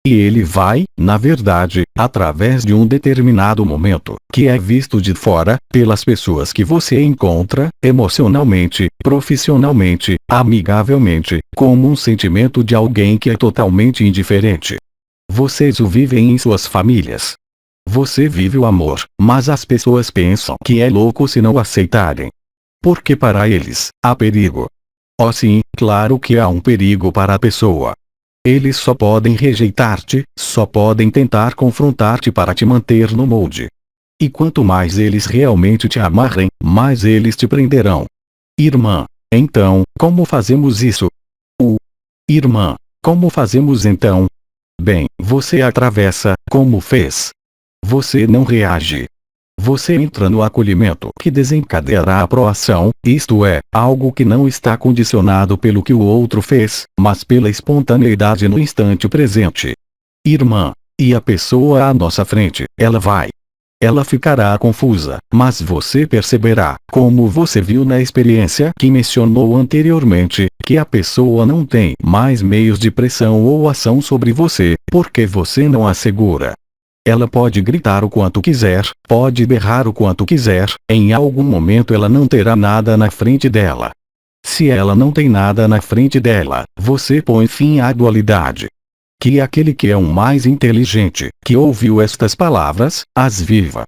E ele vai, na verdade, através de um determinado momento, que é visto de fora, pelas pessoas que você encontra, emocionalmente, profissionalmente, amigavelmente, como um sentimento de alguém que é totalmente indiferente. Vocês o vivem em suas famílias. Você vive o amor, mas as pessoas pensam que é louco se não aceitarem. Porque para eles, há perigo. Oh sim, claro que há um perigo para a pessoa. Eles só podem rejeitar-te, só podem tentar confrontar-te para te manter no molde. E quanto mais eles realmente te amarrem, mais eles te prenderão. Irmã, então, como fazemos isso? Irmã, como fazemos então? Bem, você atravessa, como fez. Você não reage. Você entra no acolhimento que desencadeará a proação, isto é, algo que não está condicionado pelo que o outro fez, mas pela espontaneidade no instante presente. Irmã, e a pessoa à nossa frente, ela vai. Ela ficará confusa, mas você perceberá, como você viu na experiência que mencionou anteriormente, que a pessoa não tem mais meios de pressão ou ação sobre você, porque você não a segura. Ela pode gritar o quanto quiser, pode berrar o quanto quiser, em algum momento ela não terá nada na frente dela. Se ela não tem nada na frente dela, você põe fim à dualidade. Que aquele que é um mais inteligente, que ouviu estas palavras, as viva.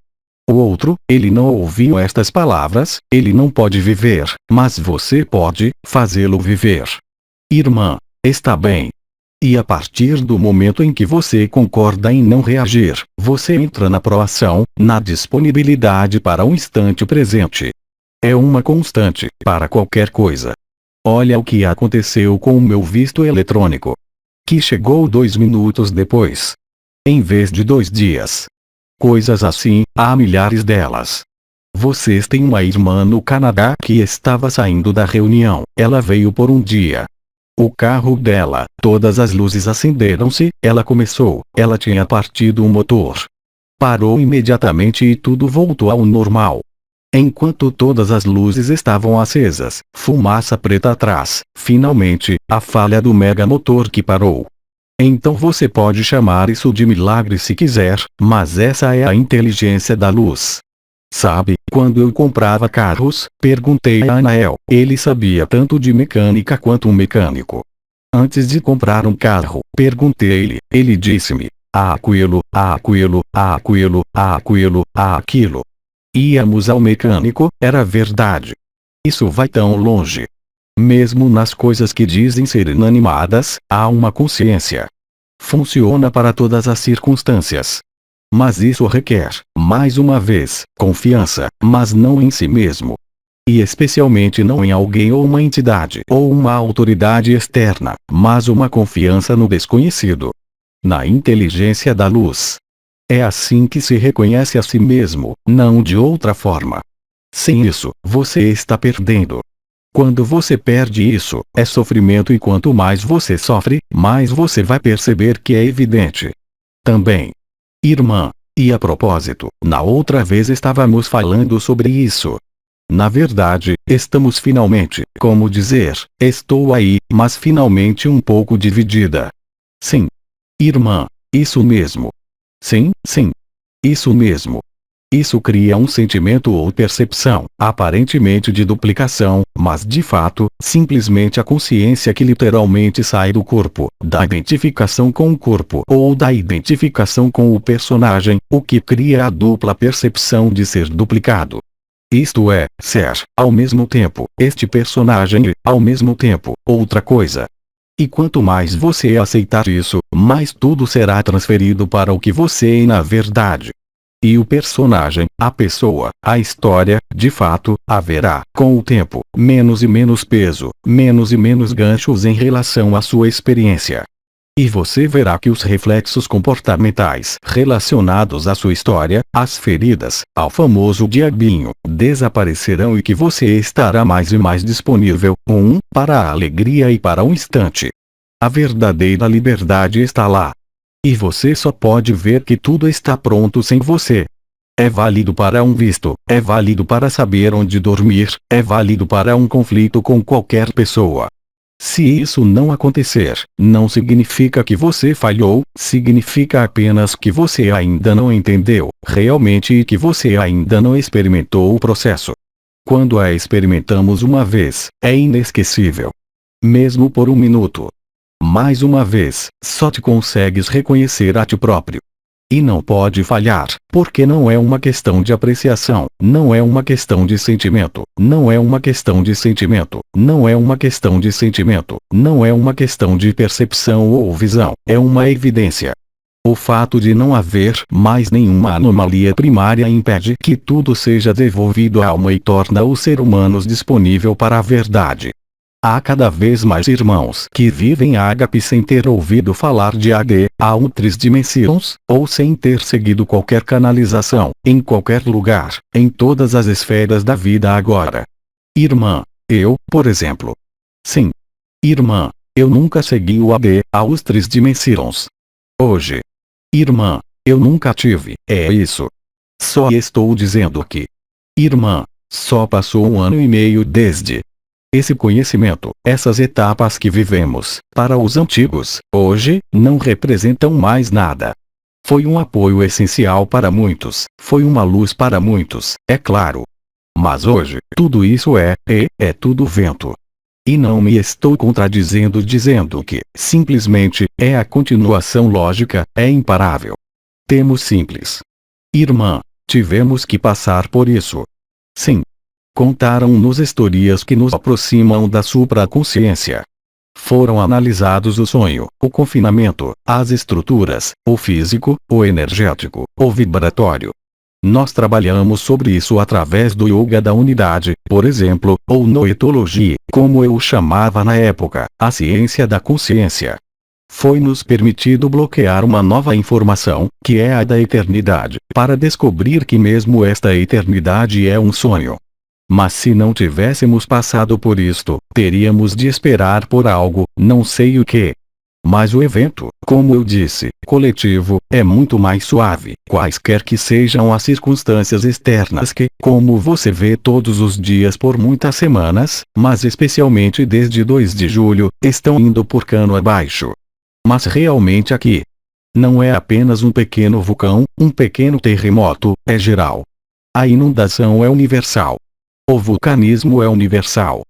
O outro, ele não ouviu estas palavras, ele não pode viver, mas você pode fazê-lo viver. Irmã, está bem. E a partir do momento em que você concorda em não reagir, você entra na proação, na disponibilidade para o instante presente. É uma constante, para qualquer coisa. Olha o que aconteceu com o meu visto eletrônico. Que chegou 2 minutos depois. Em vez de 2 dias. Coisas assim, há milhares delas. Vocês têm uma irmã no Canadá que estava saindo da reunião, ela veio por um dia. O carro dela, todas as luzes acenderam-se, ela tinha partido o motor. Parou imediatamente e tudo voltou ao normal. Enquanto todas as luzes estavam acesas, fumaça preta atrás, finalmente, a falha do mega motor que parou. Então você pode chamar isso de milagre se quiser, mas essa é a inteligência da luz. Sabe, quando eu comprava carros, perguntei a Anael, ele sabia tanto de mecânica quanto um mecânico. Antes de comprar um carro, perguntei-lhe, ele disse-me, aquilo, aquilo. Íamos ao mecânico, era verdade. Isso vai tão longe. Mesmo nas coisas que dizem ser inanimadas, há uma consciência. Funciona para todas as circunstâncias. Mas isso requer, mais uma vez, confiança, mas não em si mesmo. E especialmente não em alguém ou uma entidade ou uma autoridade externa, mas uma confiança no desconhecido. Na inteligência da luz. É assim que se reconhece a si mesmo, não de outra forma. Sem isso, você está perdendo. Quando você perde isso, é sofrimento e quanto mais você sofre, mais você vai perceber que é evidente. Também. Irmã, e a propósito, na outra vez estávamos falando sobre isso. Na verdade, estamos finalmente, como dizer, estou aí, mas finalmente um pouco dividida. Sim. Irmã, isso mesmo. Sim, sim. Isso mesmo. Isso cria um sentimento ou percepção, aparentemente de duplicação, mas de fato, simplesmente a consciência que literalmente sai do corpo, da identificação com o corpo ou da identificação com o personagem, o que cria a dupla percepção de ser duplicado. Isto é, ser, ao mesmo tempo, este personagem e, ao mesmo tempo, outra coisa. E quanto mais você aceitar isso, mais tudo será transferido para o que você é na verdade. E o personagem, a pessoa, a história, de fato, haverá, com o tempo, menos e menos peso, menos e menos ganchos em relação à sua experiência. E você verá que os reflexos comportamentais relacionados à sua história, às feridas, ao famoso diabinho, desaparecerão e que você estará mais e mais disponível, para a alegria e para o instante. A verdadeira liberdade está lá. E você só pode ver que tudo está pronto sem você. É válido para um visto, é válido para saber onde dormir, é válido para um conflito com qualquer pessoa. Se isso não acontecer, não significa que você falhou, significa apenas que você ainda não entendeu, realmente, e que você ainda não experimentou o processo. Quando a experimentamos uma vez, é inesquecível. Mesmo por um minuto. Mais uma vez, só te consegues reconhecer a ti próprio. E não pode falhar, porque não é uma questão de apreciação, não é uma questão de sentimento, não é uma questão de sentimento, não é uma questão de sentimento, não é uma questão de percepção ou visão, é uma evidência. O fato de não haver mais nenhuma anomalia primária impede que tudo seja devolvido à alma e torna os seres humanos disponível para a verdade. Há cada vez mais irmãos que vivem ágape sem ter ouvido falar de AD, a outras dimensões, ou sem ter seguido qualquer canalização, em qualquer lugar, em todas as esferas da vida agora. Irmã, eu, por exemplo. Sim. Irmã, eu nunca segui o AD, a outras dimensões. Hoje. Irmã, eu nunca tive, é isso. Só estou dizendo que. Irmã, só passou 1 ano e meio desde. Esse conhecimento, essas etapas que vivemos, para os antigos, hoje, não representam mais nada. Foi um apoio essencial para muitos, foi uma luz para muitos, é claro. Mas hoje, tudo isso é tudo vento. E não me estou contradizendo dizendo que, simplesmente, é a continuação lógica, é imparável. Temos simples. Irmã, tivemos que passar por isso. Sim. Contaram-nos histórias que nos aproximam da supraconsciência. Foram analisados o sonho, o confinamento, as estruturas, o físico, o energético, o vibratório. Nós trabalhamos sobre isso através do yoga da unidade, por exemplo, ou noetologia, como eu o chamava na época, a ciência da consciência. Foi-nos permitido bloquear uma nova informação, que é a da eternidade, para descobrir que mesmo esta eternidade é um sonho. Mas se não tivéssemos passado por isto, teríamos de esperar por algo, não sei o que. Mas o evento, como eu disse, coletivo, é muito mais suave, quaisquer que sejam as circunstâncias externas que, como você vê todos os dias por muitas semanas, mas especialmente desde 2 de julho, estão indo por cano abaixo. Mas realmente aqui. Não é apenas um pequeno vulcão, um pequeno terremoto, é geral. A inundação é universal. O vulcanismo é universal.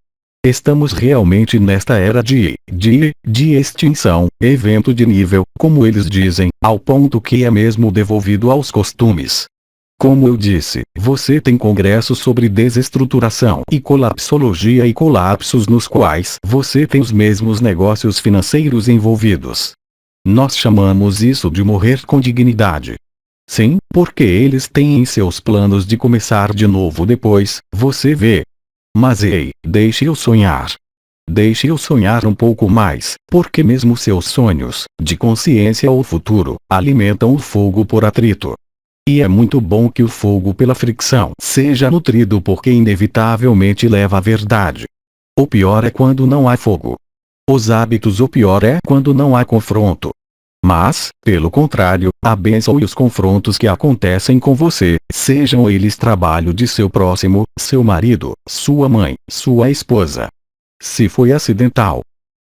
Estamos realmente nesta era de extinção, evento de nível, como eles dizem, ao ponto que é mesmo devolvido aos costumes. Como eu disse, você tem congressos sobre desestruturação e colapsologia e colapsos nos quais você tem os mesmos negócios financeiros envolvidos. Nós chamamos isso de morrer com dignidade. Sim, porque eles têm em seus planos de começar de novo depois, você vê. Mas ei, deixe-eu sonhar. Deixe-eu sonhar um pouco mais, porque mesmo seus sonhos, de consciência ou futuro, alimentam o fogo por atrito. E é muito bom que o fogo pela fricção seja nutrido porque inevitavelmente leva à verdade. O pior é quando não há fogo. Os hábitos, o pior é quando não há confronto. Mas, pelo contrário, a bênção e os confrontos que acontecem com você, sejam eles trabalho de seu próximo, seu marido, sua mãe, sua esposa. Se foi acidental.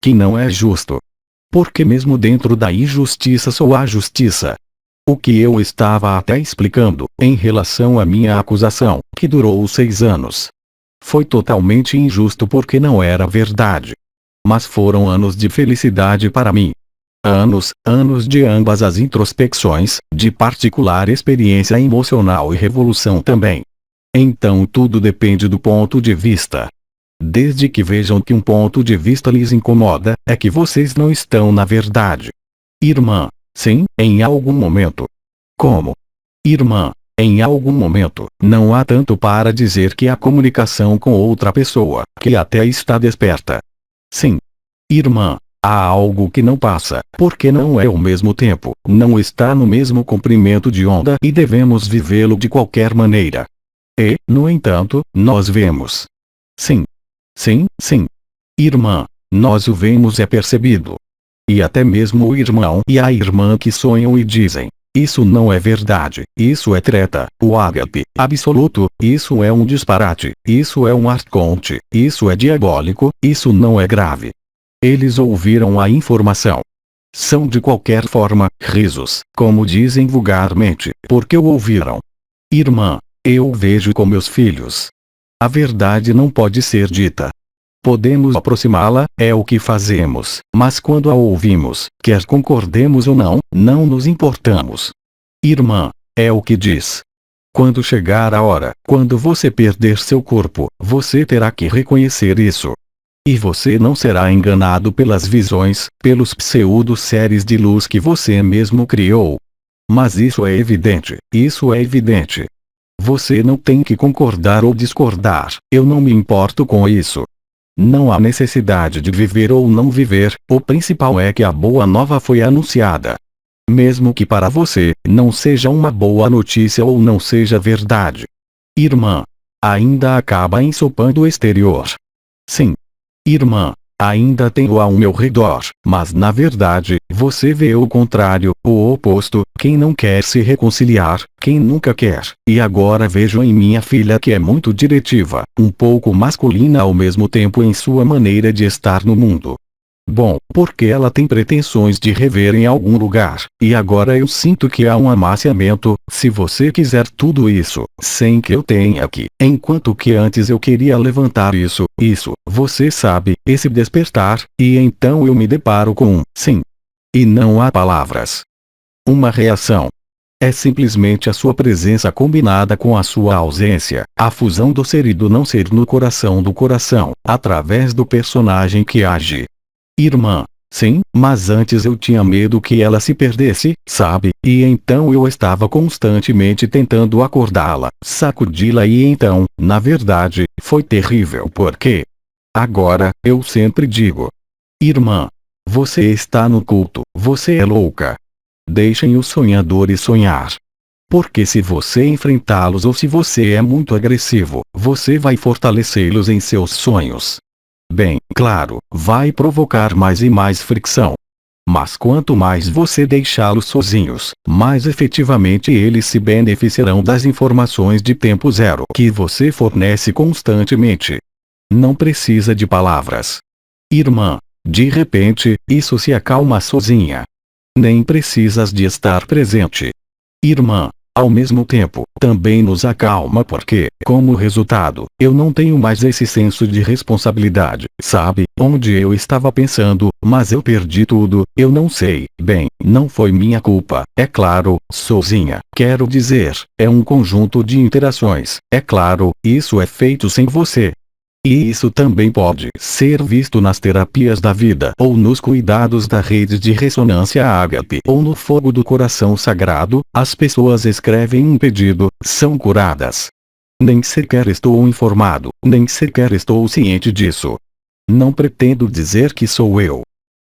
Que não é justo. Porque mesmo dentro da injustiça só há justiça. O que eu estava até explicando, em relação à minha acusação, que durou 6 anos. Foi totalmente injusto porque não era verdade. Mas foram anos de felicidade para mim. Anos de ambas as introspecções, de particular experiência emocional e revolução também. Então tudo depende do ponto de vista. Desde que vejam que um ponto de vista lhes incomoda, é que vocês não estão na verdade. Irmã, sim, em algum momento. Como? Irmã, em algum momento, não há tanto para dizer que há comunicação com outra pessoa, que até está desperta. Sim. Irmã, há algo que não passa, porque não é o mesmo tempo, não está no mesmo comprimento de onda e devemos vivê-lo de qualquer maneira. E, no entanto, nós vemos. Sim. Sim, sim. Irmã, nós o vemos é percebido. E até mesmo o irmão e a irmã que sonham e dizem: isso não é verdade, isso é treta, o ágape, absoluto, isso é um disparate, isso é um arconte, isso é diabólico, isso não é grave. Eles ouviram a informação. São de qualquer forma, risos, como dizem vulgarmente, porque o ouviram. Irmã, eu vejo com meus filhos. A verdade não pode ser dita. Podemos aproximá-la, é o que fazemos, mas quando a ouvimos, quer concordemos ou não, não nos importamos. Irmã, é o que diz. Quando chegar a hora, quando você perder seu corpo, você terá que reconhecer isso. E você não será enganado pelas visões, pelos pseudo-seres de luz que você mesmo criou. Mas isso é evidente, isso é evidente. Você não tem que concordar ou discordar, eu não me importo com isso. Não há necessidade de viver ou não viver, o principal é que a boa nova foi anunciada. Mesmo que para você não seja uma boa notícia ou não seja verdade. Irmã, ainda acaba ensopando o exterior. Sim. Irmã, ainda tenho ao meu redor, mas na verdade, você vê o contrário, o oposto, quem não quer se reconciliar, quem nunca quer, e agora vejo em minha filha que é muito diretiva, um pouco masculina ao mesmo tempo em sua maneira de estar no mundo. Bom, porque ela tem pretensões de rever em algum lugar, e agora eu sinto que há um amaciamento, se você quiser tudo isso, sem que eu tenha que, enquanto que antes eu queria levantar isso, você sabe, esse despertar, e então eu me deparo com um sim. E não há palavras. Uma reação. É simplesmente a sua presença combinada com a sua ausência, a fusão do ser e do não ser no coração do coração, através do personagem que age. Irmã, sim, mas antes eu tinha medo que ela se perdesse, sabe, e então eu estava constantemente tentando acordá-la, sacudi-la e então, na verdade, foi terrível porque... Agora, eu sempre digo. Irmã, você está no culto, você é louca. Deixem os sonhadores sonhar. Porque se você enfrentá-los ou se você é muito agressivo, você vai fortalecê-los em seus sonhos. Bem, claro, vai provocar mais e mais fricção. Mas quanto mais você deixá-los sozinhos, mais efetivamente eles se beneficiarão das informações de tempo zero que você fornece constantemente. Não precisa de palavras. Irmã, de repente, isso se acalma sozinha. Nem precisas de estar presente. Irmã, ao mesmo tempo, também nos acalma porque, como resultado, eu não tenho mais esse senso de responsabilidade, sabe, onde eu estava pensando, mas eu perdi tudo, eu não sei, bem, não foi minha culpa, é claro, sozinha, quero dizer, é um conjunto de interações, é claro, isso é feito sem você. E isso também pode ser visto nas terapias da vida ou nos cuidados da rede de ressonância ágape ou no fogo do coração sagrado, as pessoas escrevem um pedido, são curadas. Nem sequer estou informado, nem sequer estou ciente disso. Não pretendo dizer que sou eu.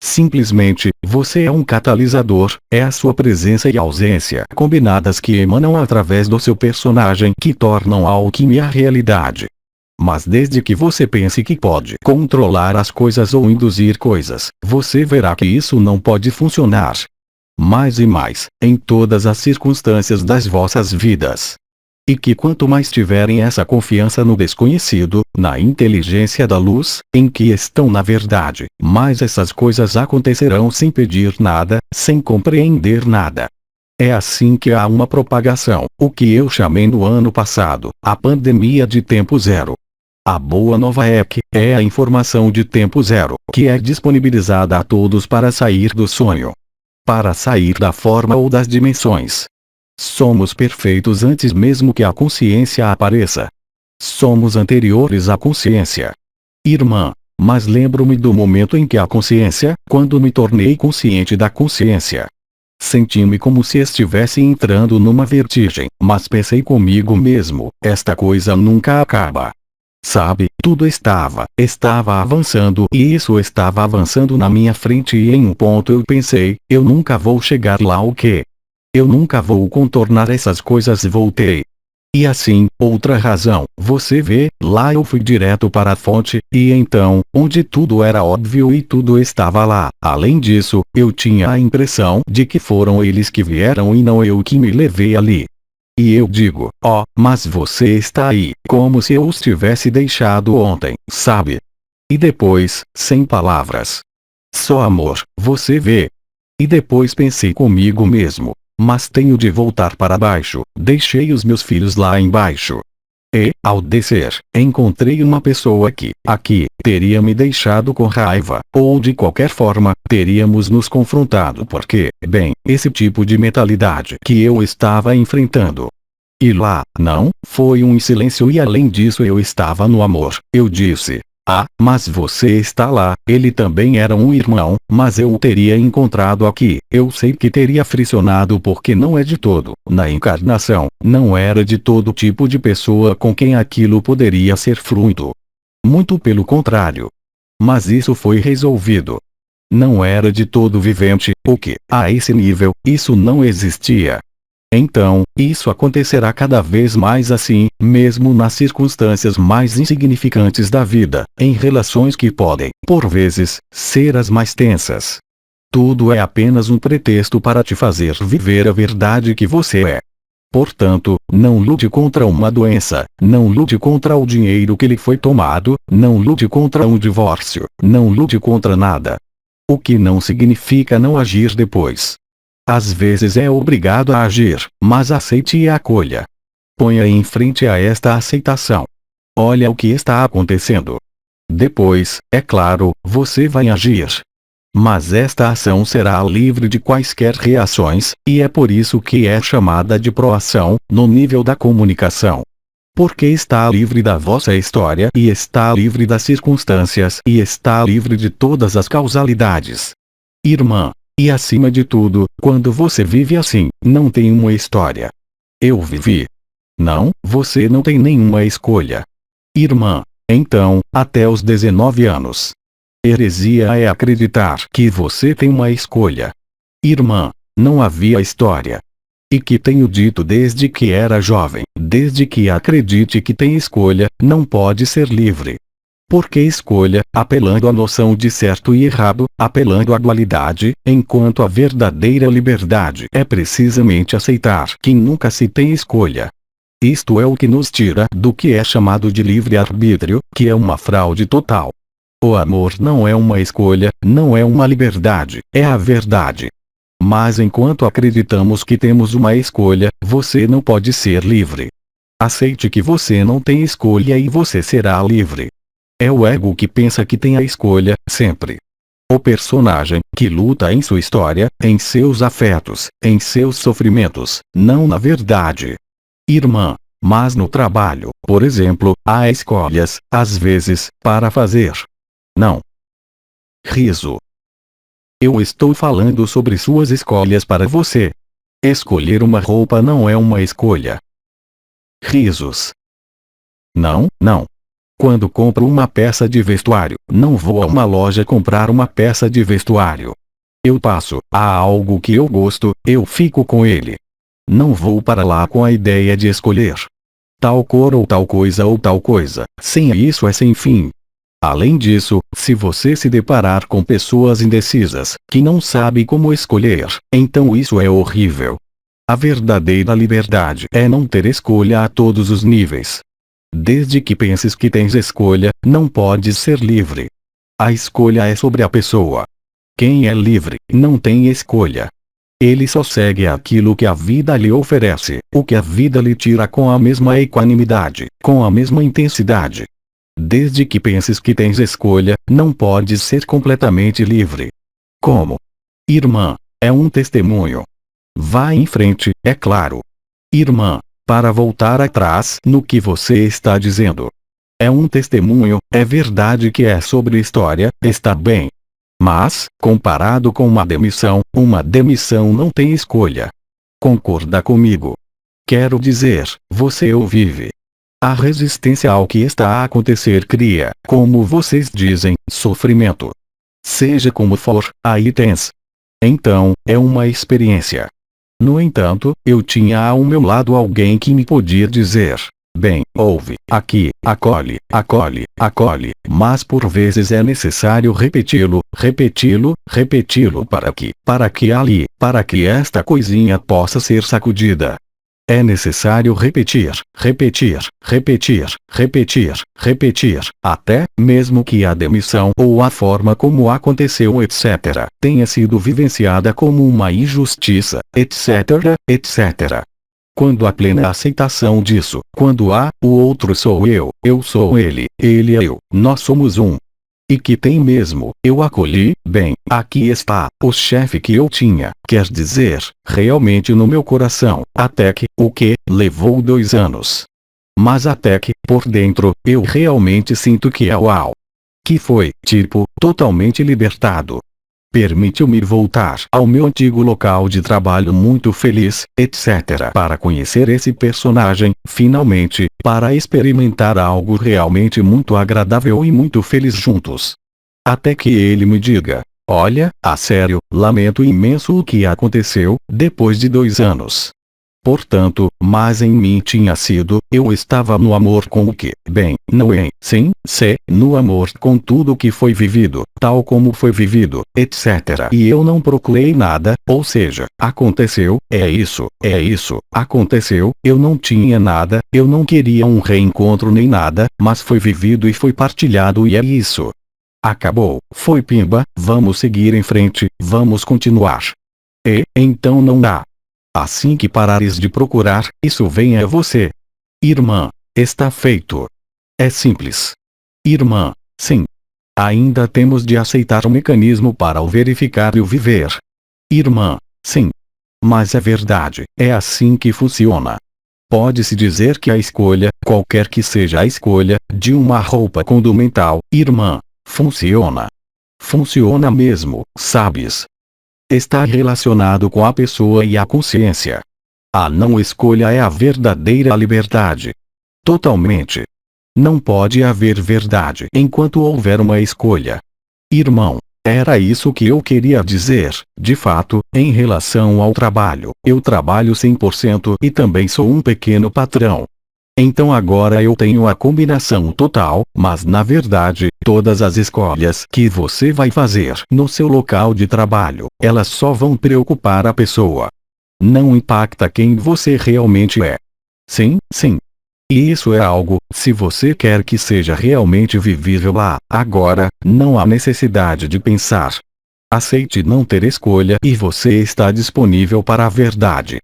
Simplesmente, você é um catalisador, é a sua presença e ausência combinadas que emanam através do seu personagem que tornam a alquimia a realidade. Mas desde que você pense que pode controlar as coisas ou induzir coisas, você verá que isso não pode funcionar. Mais e mais, em todas as circunstâncias das vossas vidas. E que quanto mais tiverem essa confiança no desconhecido, na inteligência da luz, em que estão na verdade, mais essas coisas acontecerão sem pedir nada, sem compreender nada. É assim que há uma propagação, o que eu chamei no ano passado, a pandemia de tempo zero. A boa nova é que é a informação de tempo zero, que é disponibilizada a todos para sair do sonho. Para sair da forma ou das dimensões. Somos perfeitos antes mesmo que a consciência apareça. Somos anteriores à consciência. Irmã, mas lembro-me do momento em que a consciência, quando me tornei consciente da consciência. Senti-me como se estivesse entrando numa vertigem, mas pensei comigo mesmo, esta coisa nunca acaba. Sabe, tudo estava avançando e isso estava avançando na minha frente e em um ponto eu pensei, eu nunca vou chegar lá o quê? Eu nunca vou contornar essas coisas e voltei. E assim, outra razão, você vê, lá eu fui direto para a fonte, e então, onde tudo era óbvio e tudo estava lá. Além disso, eu tinha a impressão de que foram eles que vieram e não eu que me levei ali. E eu digo, mas você está aí, como se eu os tivesse deixado ontem, sabe? E depois, sem palavras. Só amor, você vê. E depois pensei comigo mesmo. Mas tenho de voltar para baixo, deixei os meus filhos lá embaixo. E, ao descer, encontrei uma pessoa que, aqui, teria me deixado com raiva, ou de qualquer forma, teríamos nos confrontado porque, bem, esse tipo de mentalidade que eu estava enfrentando. E lá, não, foi um silêncio e além disso eu estava no amor, eu disse. Mas você está lá, ele também era um irmão, mas eu o teria encontrado aqui, eu sei que teria friccionado porque não é de todo, na encarnação, não era de todo tipo de pessoa com quem aquilo poderia ser fluido. Muito pelo contrário. Mas isso foi resolvido. Não era de todo vivente, o que, a esse nível, isso não existia. Então, isso acontecerá cada vez mais assim, mesmo nas circunstâncias mais insignificantes da vida, em relações que podem, por vezes, ser as mais tensas. Tudo é apenas um pretexto para te fazer viver a verdade que você é. Portanto, não lute contra uma doença, não lute contra o dinheiro que lhe foi tomado, não lute contra um divórcio, não lute contra nada. O que não significa não agir depois. Às vezes é obrigado a agir, mas aceite e acolha. Ponha em frente a esta aceitação. Olha o que está acontecendo. Depois, é claro, você vai agir. Mas esta ação será livre de quaisquer reações, e é por isso que é chamada de proação, no nível da comunicação. Porque está livre da vossa história e está livre das circunstâncias e está livre de todas as causalidades. Irmã. E acima de tudo, quando você vive assim, não tem uma história. Eu vivi. Não, você não tem nenhuma escolha. Irmã. Então, até os 19 anos. Heresia é acreditar que você tem uma escolha. Irmã. Não havia história. E que tenho dito desde que era jovem, desde que acredite que tem escolha, não pode ser livre. Porque escolha, apelando à noção de certo e errado, apelando à dualidade, enquanto a verdadeira liberdade é precisamente aceitar que nunca se tem escolha. Isto é o que nos tira do que é chamado de livre-arbítrio, que é uma fraude total. O amor não é uma escolha, não é uma liberdade, é a verdade. Mas enquanto acreditamos que temos uma escolha, você não pode ser livre. Aceite que você não tem escolha e você será livre. É o ego que pensa que tem a escolha, sempre. O personagem, que luta em sua história, em seus afetos, em seus sofrimentos, não na verdade. Irmã. Mas no trabalho, por exemplo, há escolhas, às vezes, para fazer. Não. Riso. Eu estou falando sobre suas escolhas para você. Escolher uma roupa não é uma escolha. Risos. Não, não. Quando compro uma peça de vestuário, não vou a uma loja comprar uma peça de vestuário. Eu passo, há algo que eu gosto, eu fico com ele. Não vou para lá com a ideia de escolher tal cor ou tal coisa, sem isso é sem fim. Além disso, se você se deparar com pessoas indecisas, que não sabem como escolher, então isso é horrível. A verdadeira liberdade é não ter escolha a todos os níveis. Desde que penses que tens escolha, não podes ser livre. A escolha é sobre a pessoa. Quem é livre, não tem escolha. Ele só segue aquilo que a vida lhe oferece, o que a vida lhe tira com a mesma equanimidade, com a mesma intensidade. Desde que penses que tens escolha, não podes ser completamente livre. Como? Irmã, é um testemunho. Vá em frente, é claro. Irmã, para voltar atrás no que você está dizendo. É um testemunho, é verdade que é sobre história, está bem. Mas, comparado com uma demissão não tem escolha. Concorda comigo? Quero dizer, você o vive. A resistência ao que está a acontecer cria, como vocês dizem, sofrimento. Seja como for, aí tens. Então, é uma experiência. No entanto, eu tinha ao meu lado alguém que me podia dizer: bem, ouve, aqui, acolhe, acolhe, acolhe, mas por vezes é necessário repeti-lo para que esta coisinha possa ser sacudida. É necessário repetir, até mesmo que a demissão ou a forma como aconteceu etc. tenha sido vivenciada como uma injustiça, etc. Quando há plena aceitação disso, quando há, o outro sou eu sou ele é eu, nós somos um. E que tem mesmo, eu acolhi, bem, aqui está, o chefe que eu tinha, quer dizer, realmente no meu coração, até que, levou 2 anos. Mas até que, por dentro, eu realmente sinto que é uau. Que foi, totalmente libertado. Permitiu-me voltar ao meu antigo local de trabalho muito feliz, etc. Para conhecer esse personagem, finalmente, para experimentar algo realmente muito agradável e muito feliz juntos. Até que ele me diga: olha, a sério, lamento imenso o que aconteceu, depois de 2 anos. Portanto, mas em mim tinha sido, eu estava no amor com o que, bem, não em, sim, no amor com tudo que foi vivido, tal como foi vivido, etc. E eu não procurei nada, ou seja, aconteceu, é isso, aconteceu, eu não tinha nada, eu não queria um reencontro nem nada, mas foi vivido e foi partilhado e é isso. Acabou, foi pimba, vamos seguir em frente, vamos continuar. E, então não dá. Assim que parares de procurar, isso vem a você. Irmã, está feito. É simples. Irmã, sim. Ainda temos de aceitar o mecanismo para o verificar e o viver. Irmã, sim. Mas é verdade, é assim que funciona. Pode-se dizer que a escolha, qualquer que seja a escolha, de uma roupa condumental, irmã, funciona. Funciona mesmo, sabes? Está relacionado com a pessoa e a consciência. A não escolha é a verdadeira liberdade. Totalmente. Não pode haver verdade enquanto houver uma escolha. Irmão, era isso que eu queria dizer, de fato, em relação ao trabalho. Eu trabalho 100% e também sou um pequeno patrão. Então agora eu tenho a combinação total, mas na verdade, todas as escolhas que você vai fazer no seu local de trabalho, elas só vão preocupar a pessoa. Não impacta quem você realmente é. Sim. E isso é algo, se você quer que seja realmente vivível lá, agora, não há necessidade de pensar. Aceite não ter escolha e você está disponível para a verdade.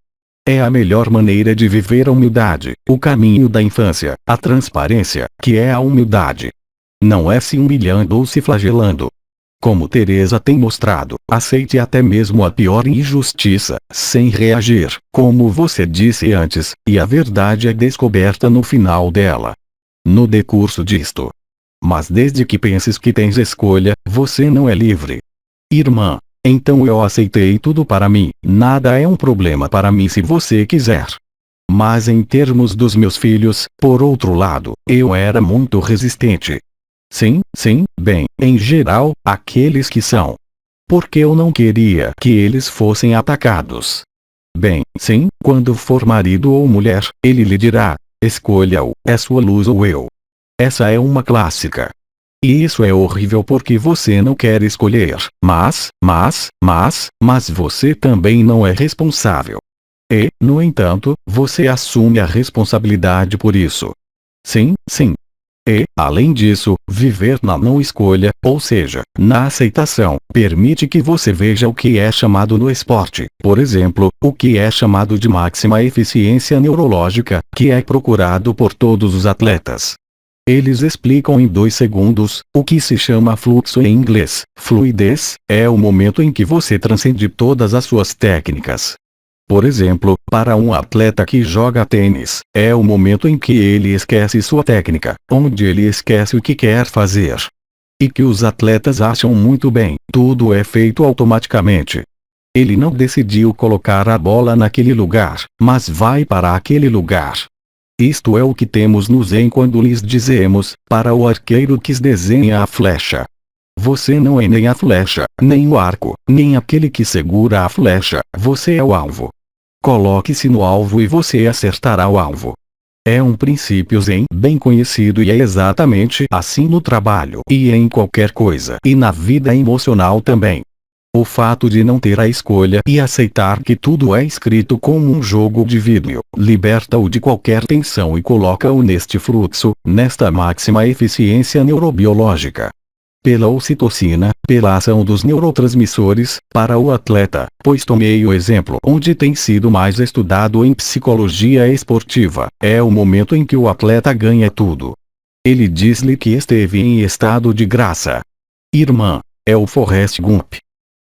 É a melhor maneira de viver a humildade, o caminho da infância, a transparência, que é a humildade. Não é se humilhando ou se flagelando. Como Teresa tem mostrado, aceite até mesmo a pior injustiça, sem reagir, como você disse antes, e a verdade é descoberta no final dela. No decurso disto. Mas desde que penses que tens escolha, você não é livre. Irmã, então eu aceitei tudo para mim, nada é um problema para mim se você quiser. Mas em termos dos meus filhos, por outro lado, eu era muito resistente. Sim, bem, em geral, aqueles que são. Porque eu não queria que eles fossem atacados. Bem, sim, quando for marido ou mulher, ele lhe dirá: escolha-o, é sua luz ou eu. Essa é uma clássica. E isso é horrível porque você não quer escolher, mas você também não é responsável. E, no entanto, você assume a responsabilidade por isso. Sim. E, além disso, viver na não escolha, ou seja, na aceitação, permite que você veja o que é chamado no esporte, por exemplo, o que é chamado de máxima eficiência neurológica, que é procurado por todos os atletas. Eles explicam em 2 segundos, o que se chama fluxo em inglês. Fluidez, é o momento em que você transcende todas as suas técnicas. Por exemplo, para um atleta que joga tênis, é o momento em que ele esquece sua técnica, onde ele esquece o que quer fazer. E que os atletas acham muito bem, tudo é feito automaticamente. Ele não decidiu colocar a bola naquele lugar, mas vai para aquele lugar. Isto é o que temos no Zen quando lhes dizemos, para o arqueiro que desenha a flecha. Você não é nem a flecha, nem o arco, nem aquele que segura a flecha, você é o alvo. Coloque-se no alvo e você acertará o alvo. É um princípio Zen bem conhecido e é exatamente assim no trabalho e em qualquer coisa e na vida emocional também. O fato de não ter a escolha e aceitar que tudo é escrito como um jogo de vídeo, liberta-o de qualquer tensão e coloca-o neste fluxo, nesta máxima eficiência neurobiológica. Pela ocitocina, pela ação dos neurotransmissores, para o atleta, pois tomei o exemplo onde tem sido mais estudado em psicologia esportiva, é o momento em que o atleta ganha tudo. Ele diz-lhe que esteve em estado de graça. Irmã, é o Forrest Gump.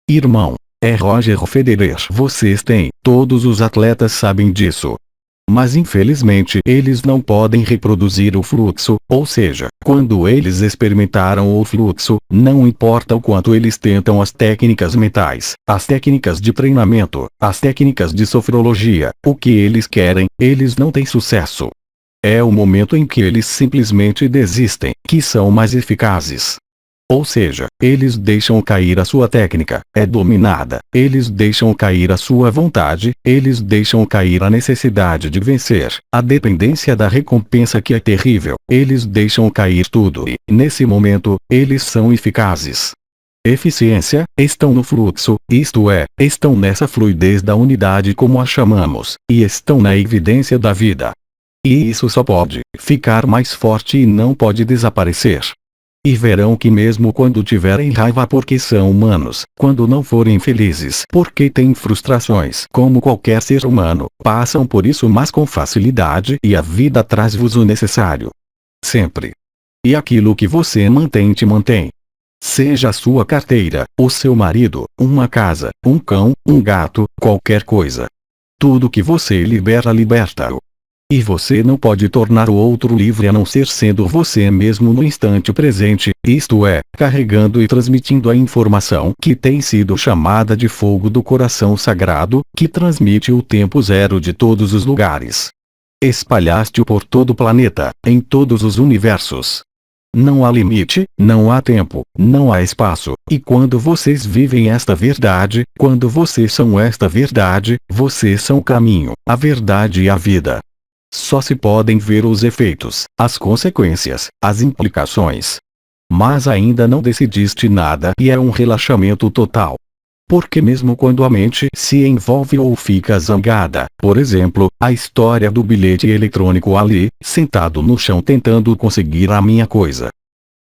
Irmão, é Roger Federer. Vocês têm, todos os atletas sabem disso. Mas infelizmente eles não podem reproduzir o fluxo, ou seja, quando eles experimentaram o fluxo, não importa o quanto eles tentam as técnicas mentais, as técnicas de treinamento, as técnicas de sofrologia, o que eles querem, eles não têm sucesso. É o momento em que eles simplesmente desistem, que são mais eficazes. Ou seja, eles deixam cair a sua técnica, é dominada, eles deixam cair a sua vontade, eles deixam cair a necessidade de vencer, a dependência da recompensa que é terrível, eles deixam cair tudo e, nesse momento, eles são eficazes. Eficiência, estão no fluxo, isto é, estão nessa fluidez da unidade como a chamamos, e estão na evidência da vida. E isso só pode ficar mais forte e não pode desaparecer. E verão que mesmo quando tiverem raiva porque são humanos, quando não forem felizes porque têm frustrações como qualquer ser humano, passam por isso mas com facilidade e a vida traz-vos o necessário. Sempre. E aquilo que você mantém te mantém. Seja a sua carteira, o seu marido, uma casa, um cão, um gato, qualquer coisa. Tudo que você libera liberta-o. E você não pode tornar o outro livre a não ser sendo você mesmo no instante presente, isto é, carregando e transmitindo a informação que tem sido chamada de fogo do coração sagrado, que transmite o tempo zero de todos os lugares. Espalhaste-o por todo o planeta, em todos os universos. Não há limite, não há tempo, não há espaço, e quando vocês vivem esta verdade, quando vocês são esta verdade, vocês são o caminho, a verdade e a vida. Só se podem ver os efeitos, as consequências, as implicações. Mas ainda não decidiste nada e é um relaxamento total. Porque mesmo quando a mente se envolve ou fica zangada, por exemplo, a história do bilhete eletrônico ali, sentado no chão tentando conseguir a minha coisa.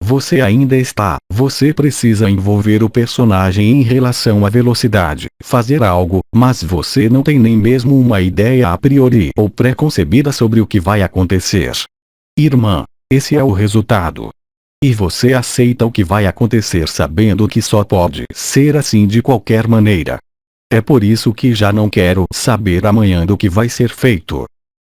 Você ainda está, você precisa envolver o personagem em relação à velocidade, fazer algo, mas você não tem nem mesmo uma ideia a priori ou pré-concebida sobre o que vai acontecer. Irmã, esse é o resultado. E você aceita o que vai acontecer sabendo que só pode ser assim de qualquer maneira. É por isso que já não quero saber amanhã do que vai ser feito.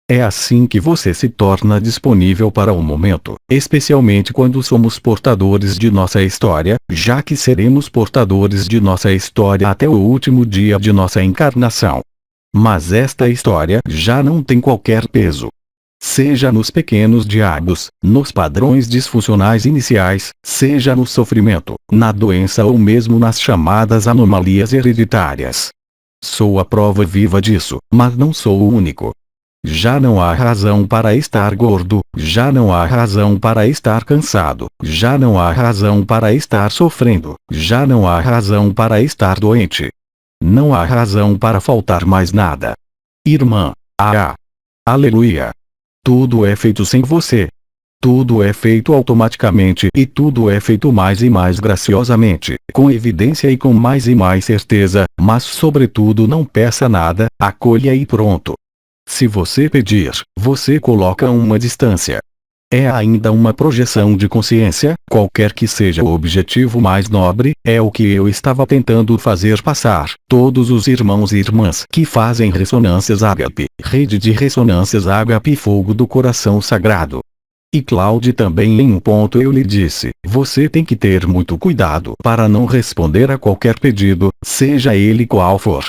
É assim que você se torna disponível para o momento, especialmente quando somos portadores de nossa história, já que seremos portadores de nossa história até o último dia de nossa encarnação. Mas esta história já não tem qualquer peso. Seja nos pequenos diabos, nos padrões disfuncionais iniciais, seja no sofrimento, na doença ou mesmo nas chamadas anomalias hereditárias. Sou a prova viva disso, mas não sou o único. Já não há razão para estar gordo, já não há razão para estar cansado, já não há razão para estar sofrendo, já não há razão para estar doente. Não há razão para faltar mais nada. Irmã, aleluia. Tudo é feito sem você. Tudo é feito automaticamente e tudo é feito mais e mais graciosamente, com evidência e com mais e mais certeza, mas sobretudo não peça nada, acolha e pronto. Se você pedir, você coloca uma distância. É ainda uma projeção de consciência, qualquer que seja o objetivo mais nobre, é o que eu estava tentando fazer passar. Todos os irmãos e irmãs que fazem ressonâncias ágape, rede de ressonâncias ágape e fogo do coração sagrado. E Claude também em um ponto eu lhe disse, você tem que ter muito cuidado para não responder a qualquer pedido, seja ele qual for.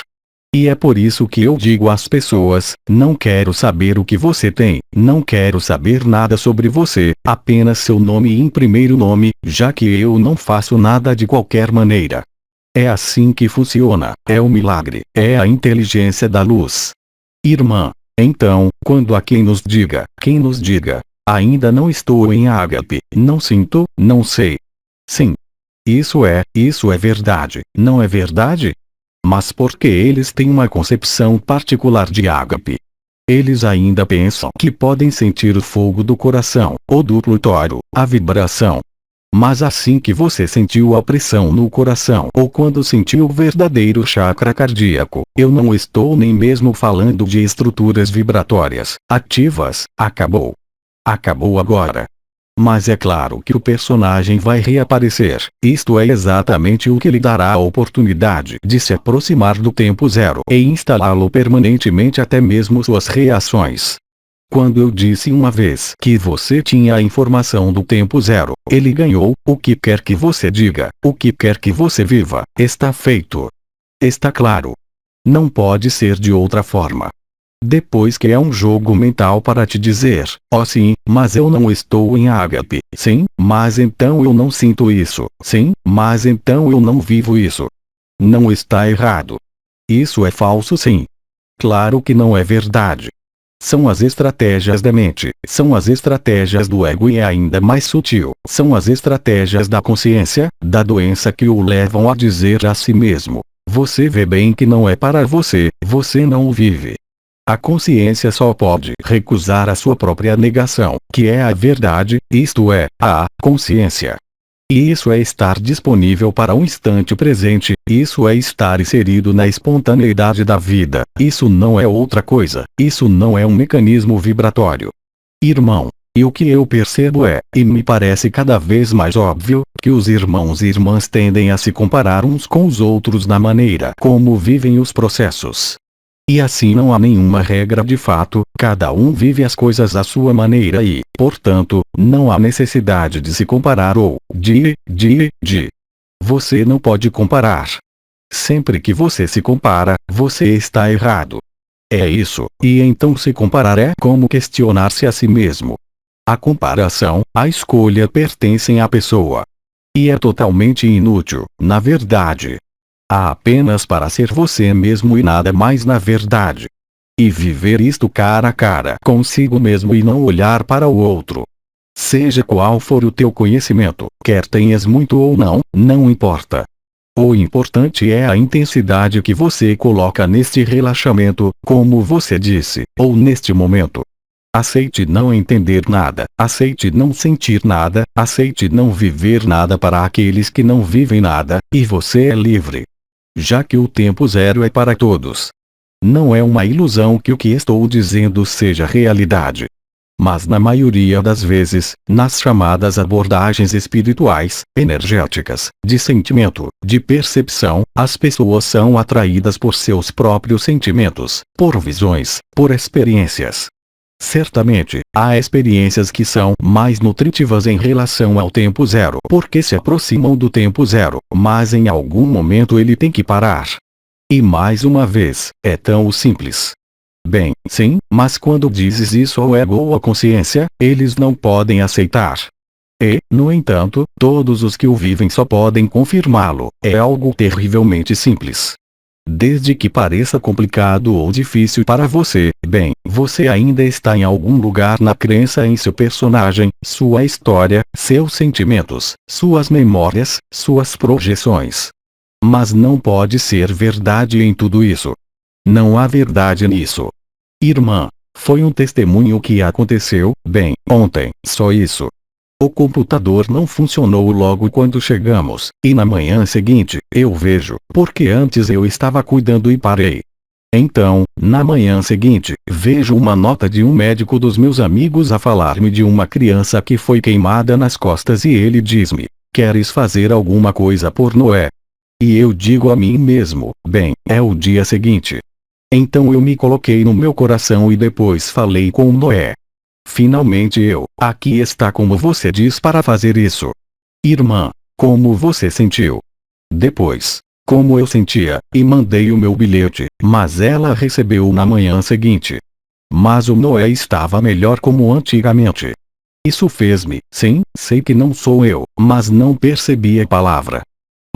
E é por isso que eu digo às pessoas, não quero saber o que você tem, não quero saber nada sobre você, apenas seu nome em primeiro nome, já que eu não faço nada de qualquer maneira. É assim que funciona, é o milagre, é a inteligência da luz. Irmã, então, quando há quem nos diga, ainda não estou em ágape, não sinto, não sei. Sim. Isso é verdade, não é verdade? Mas porque eles têm uma concepção particular de ágape. Eles ainda pensam que podem sentir o fogo do coração, o duplo toro, a vibração. Mas assim que você sentiu a pressão no coração ou quando sentiu o verdadeiro chakra cardíaco, eu não estou nem mesmo falando de estruturas vibratórias, ativas, acabou. Acabou agora. Mas é claro que o personagem vai reaparecer, isto é exatamente o que lhe dará a oportunidade de se aproximar do tempo zero e instalá-lo permanentemente até mesmo suas reações. Quando eu disse uma vez que você tinha a informação do tempo zero, ele ganhou, o que quer que você diga, o que quer que você viva, está feito. Está claro. Não pode ser de outra forma. Depois que é um jogo mental para te dizer, sim, mas eu não estou em ágape, sim, mas então eu não sinto isso, sim, mas então eu não vivo isso. Não está errado. Isso é falso sim. Claro que não é verdade. São as estratégias da mente, são as estratégias do ego e é ainda mais sutil, são as estratégias da consciência, da doença que o levam a dizer a si mesmo, você vê bem que não é para você, você não o vive. A consciência só pode recusar a sua própria negação, que é a verdade, isto é, a consciência. E isso é estar disponível para o instante presente, isso é estar inserido na espontaneidade da vida, isso não é outra coisa, isso não é um mecanismo vibratório. Irmão, e o que eu percebo é, e me parece cada vez mais óbvio, que os irmãos e irmãs tendem a se comparar uns com os outros na maneira como vivem os processos. E assim não há nenhuma regra de fato, cada um vive as coisas à sua maneira e, portanto, não há necessidade de se comparar ou de. Você não pode comparar. Sempre que você se compara, você está errado. É isso, e então se comparar é como questionar-se a si mesmo. A comparação, a escolha pertencem à pessoa. E é totalmente inútil, na verdade. Há apenas para ser você mesmo e nada mais na verdade. E viver isto cara a cara consigo mesmo e não olhar para o outro. Seja qual for o teu conhecimento, quer tenhas muito ou não, não importa. O importante é a intensidade que você coloca neste relaxamento, como você disse, ou neste momento. Aceite não entender nada, aceite não sentir nada, aceite não viver nada para aqueles que não vivem nada, e você é livre. Já que o tempo zero é para todos. Não é uma ilusão que o que estou dizendo seja realidade. Mas na maioria das vezes, nas chamadas abordagens espirituais, energéticas, de sentimento, de percepção, as pessoas são atraídas por seus próprios sentimentos, por visões, por experiências. Certamente, há experiências que são mais nutritivas em relação ao tempo zero porque se aproximam do tempo zero, mas em algum momento ele tem que parar. E mais uma vez, é tão simples. Bem, sim, mas quando dizes isso ao ego ou à consciência, eles não podem aceitar. E, no entanto, todos os que o vivem só podem confirmá-lo, é algo terrivelmente simples. Desde que pareça complicado ou difícil para você, bem, você ainda está em algum lugar na crença em seu personagem, sua história, seus sentimentos, suas memórias, suas projeções. Mas não pode ser verdade em tudo isso. Não há verdade nisso. Irmã, foi um testemunho que aconteceu, bem, ontem, só isso. O computador não funcionou logo quando chegamos, e na manhã seguinte, eu vejo, porque antes eu estava cuidando e parei. Então, na manhã seguinte, vejo uma nota de um médico dos meus amigos a falar-me de uma criança que foi queimada nas costas e ele diz-me: queres fazer alguma coisa por Noé? E eu digo a mim mesmo: bem, é o dia seguinte. Então eu me coloquei no meu coração e depois falei com Noé. Finalmente aqui está como você diz para fazer isso. Irmã, como você sentiu? Depois, como eu sentia, e mandei o meu bilhete, mas ela recebeu na manhã seguinte. Mas o Noé estava melhor como antigamente. Isso fez-me, sim, sei que não sou eu, mas não percebi a palavra.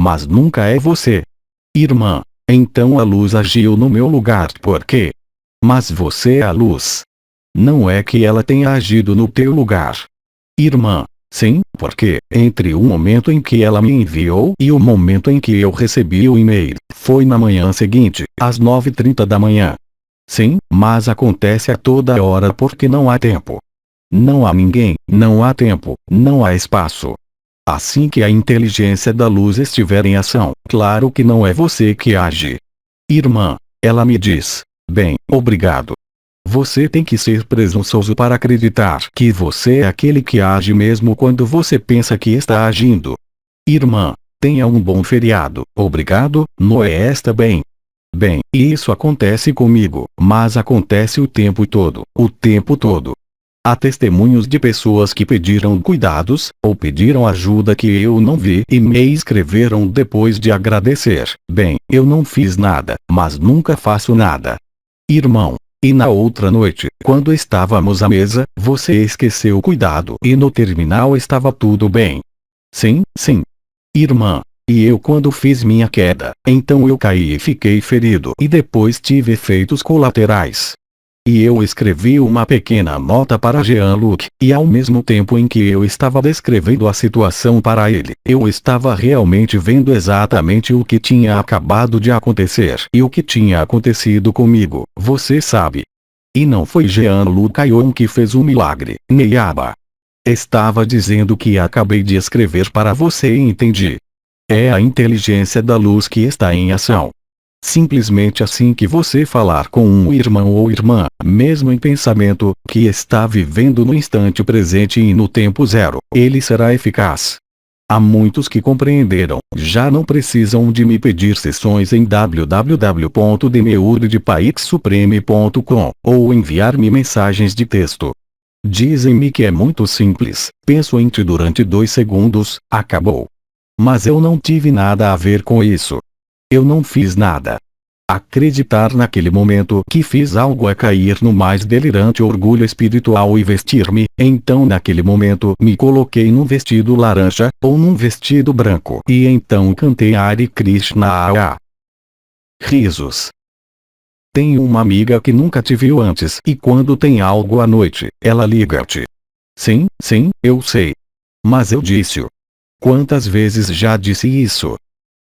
Mas nunca é você. Irmã, então a luz agiu no meu lugar por quê? Mas você é a luz. Não é que ela tenha agido no teu lugar. Irmã, sim, porque, entre o momento em que ela me enviou e o momento em que eu recebi o e-mail, foi na manhã seguinte, às 9h30 da manhã. Sim, mas acontece a toda hora porque não há tempo. Não há ninguém, não há tempo, não há espaço. Assim que a inteligência da luz estiver em ação, claro que não é você que age. Irmã, ela me diz: bem, obrigado. Você tem que ser presunçoso para acreditar que você é aquele que age mesmo quando você pensa que está agindo. Irmã, tenha um bom feriado. Obrigado, Noé está bem. Bem, isso acontece comigo, mas acontece o tempo todo, o tempo todo. Há testemunhos de pessoas que pediram cuidados, ou pediram ajuda que eu não vi e me escreveram depois de agradecer. Bem, eu não fiz nada, mas nunca faço nada. Irmão, e na outra noite, quando estávamos à mesa, você esqueceu o cuidado e no terminal estava tudo bem. Sim, sim. Irmã, e eu quando fiz minha queda, então eu caí e fiquei ferido e depois tive efeitos colaterais. E eu escrevi uma pequena nota para Jean-Luc, e ao mesmo tempo em que eu estava descrevendo a situação para ele, eu estava realmente vendo exatamente o que tinha acabado de acontecer e o que tinha acontecido comigo, você sabe. E não foi Jean-Luc Ayon que fez um milagre, Neiaba. Estava dizendo que acabei de escrever para você e entendi. É a inteligência da luz que está em ação. Simplesmente assim que você falar com um irmão ou irmã, mesmo em pensamento, que está vivendo no instante presente e no tempo zero, ele será eficaz. Há muitos que compreenderam, já não precisam de me pedir sessões em www.demeuredepaixsupreme.com, ou enviar-me mensagens de texto. Dizem-me que é muito simples, penso em ti durante 2 segundos, acabou. Mas eu não tive nada a ver com isso. Eu não fiz nada. Acreditar naquele momento que fiz algo é cair no mais delirante orgulho espiritual e vestir-me, então naquele momento me coloquei num vestido laranja, ou num vestido branco, e então cantei Hare Krishna. Risos. Tenho uma amiga que nunca te viu antes e quando tem algo à noite, ela liga-te. Sim, sim, eu sei. Mas eu disse-o. Quantas vezes já disse isso?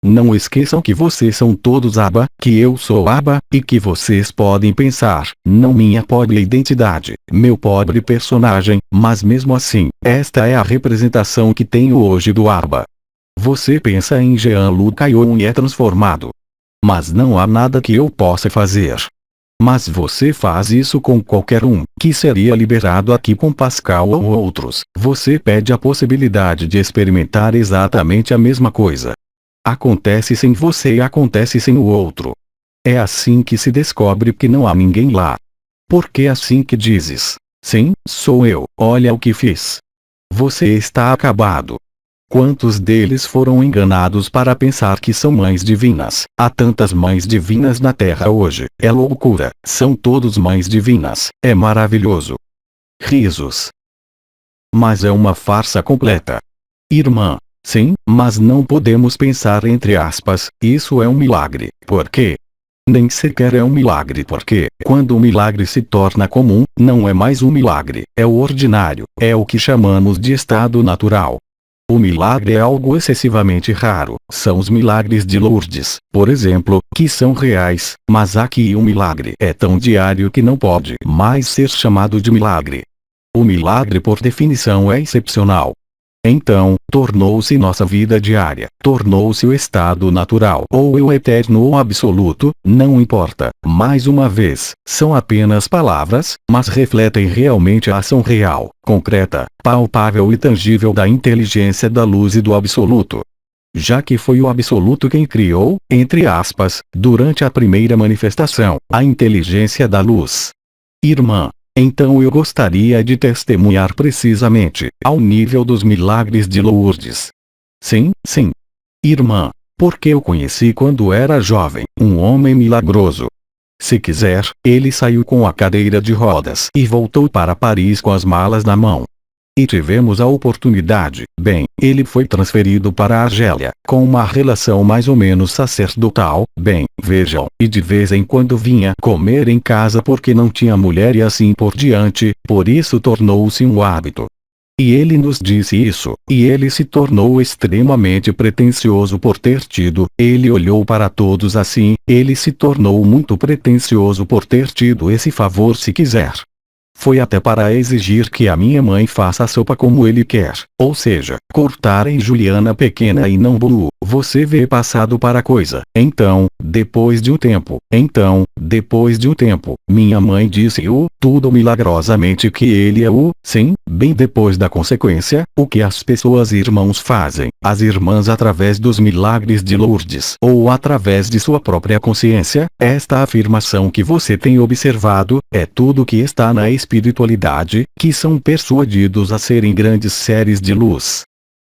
Não esqueçam que vocês são todos Abba, que eu sou Abba, e que vocês podem pensar, não minha pobre identidade, meu pobre personagem, mas mesmo assim, esta é a representação que tenho hoje do Abba. Você pensa em Jean-Luc Ayon e é transformado. Mas não há nada que eu possa fazer. Mas você faz isso com qualquer um, que seria liberado aqui com Pascal ou outros. Você pede a possibilidade de experimentar exatamente a mesma coisa. Acontece sem você e acontece sem o outro. É assim que se descobre que não há ninguém lá. Porque é assim que dizes: sim, sou eu, olha o que fiz. Você está acabado. Quantos deles foram enganados para pensar que são mães divinas? Há tantas mães divinas na Terra hoje, é loucura, são todos mães divinas, é maravilhoso. Risos. Mas é uma farsa completa. Irmã. Sim, mas não podemos pensar entre aspas, isso é um milagre, por quê? Nem sequer é um milagre porque, quando o milagre se torna comum, não é mais um milagre, é o ordinário, é o que chamamos de estado natural. O milagre é algo excessivamente raro, são os milagres de Lourdes, por exemplo, que são reais, mas aqui o milagre é tão diário que não pode mais ser chamado de milagre. O milagre por definição é excepcional. Então, tornou-se nossa vida diária, tornou-se o estado natural ou o eterno ou absoluto, não importa. Mais uma vez, são apenas palavras, mas refletem realmente a ação real, concreta, palpável e tangível da inteligência da luz e do absoluto. Já que foi o absoluto quem criou, entre aspas, durante a primeira manifestação, a inteligência da luz. Irmã, então eu gostaria de testemunhar precisamente, ao nível dos milagres de Lourdes. Sim, sim. Irmã, porque eu conheci quando era jovem, um homem milagroso. Se quiser, ele saiu com a cadeira de rodas e voltou para Paris com as malas na mão. E tivemos a oportunidade, bem, ele foi transferido para a Argélia, com uma relação mais ou menos sacerdotal, bem, vejam, e de vez em quando vinha comer em casa porque não tinha mulher e assim por diante, por isso tornou-se um hábito. E ele nos disse isso, e ele se tornou extremamente pretensioso por ter tido, ele olhou para todos assim, ele se tornou muito pretensioso por ter tido esse favor se quiser. Foi até para exigir que a minha mãe faça a sopa como ele quer, ou seja, cortar em juliana pequena e não bulu. Você vê passado para a coisa. Então, depois de um tempo, minha mãe disse tudo milagrosamente que ele é sim, bem depois da consequência, o que as pessoas irmãos fazem, as irmãs através dos milagres de Lourdes, ou através de sua própria consciência, esta afirmação que você tem observado, é tudo que está na espiritualidade, que são persuadidos a serem grandes seres de luz.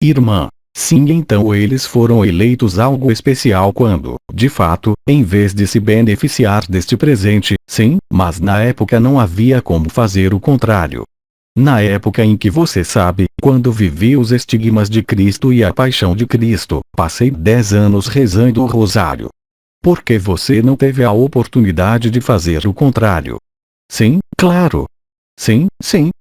Irmã, sim, então eles foram eleitos algo especial quando, de fato, em vez de se beneficiar deste presente, sim, mas na época não havia como fazer o contrário. Na época em que você sabe, quando vivi os estigmas de Cristo e a paixão de Cristo, passei 10 anos rezando o rosário. Por que você não teve a oportunidade de fazer o contrário? Sim, claro. Sim, sim.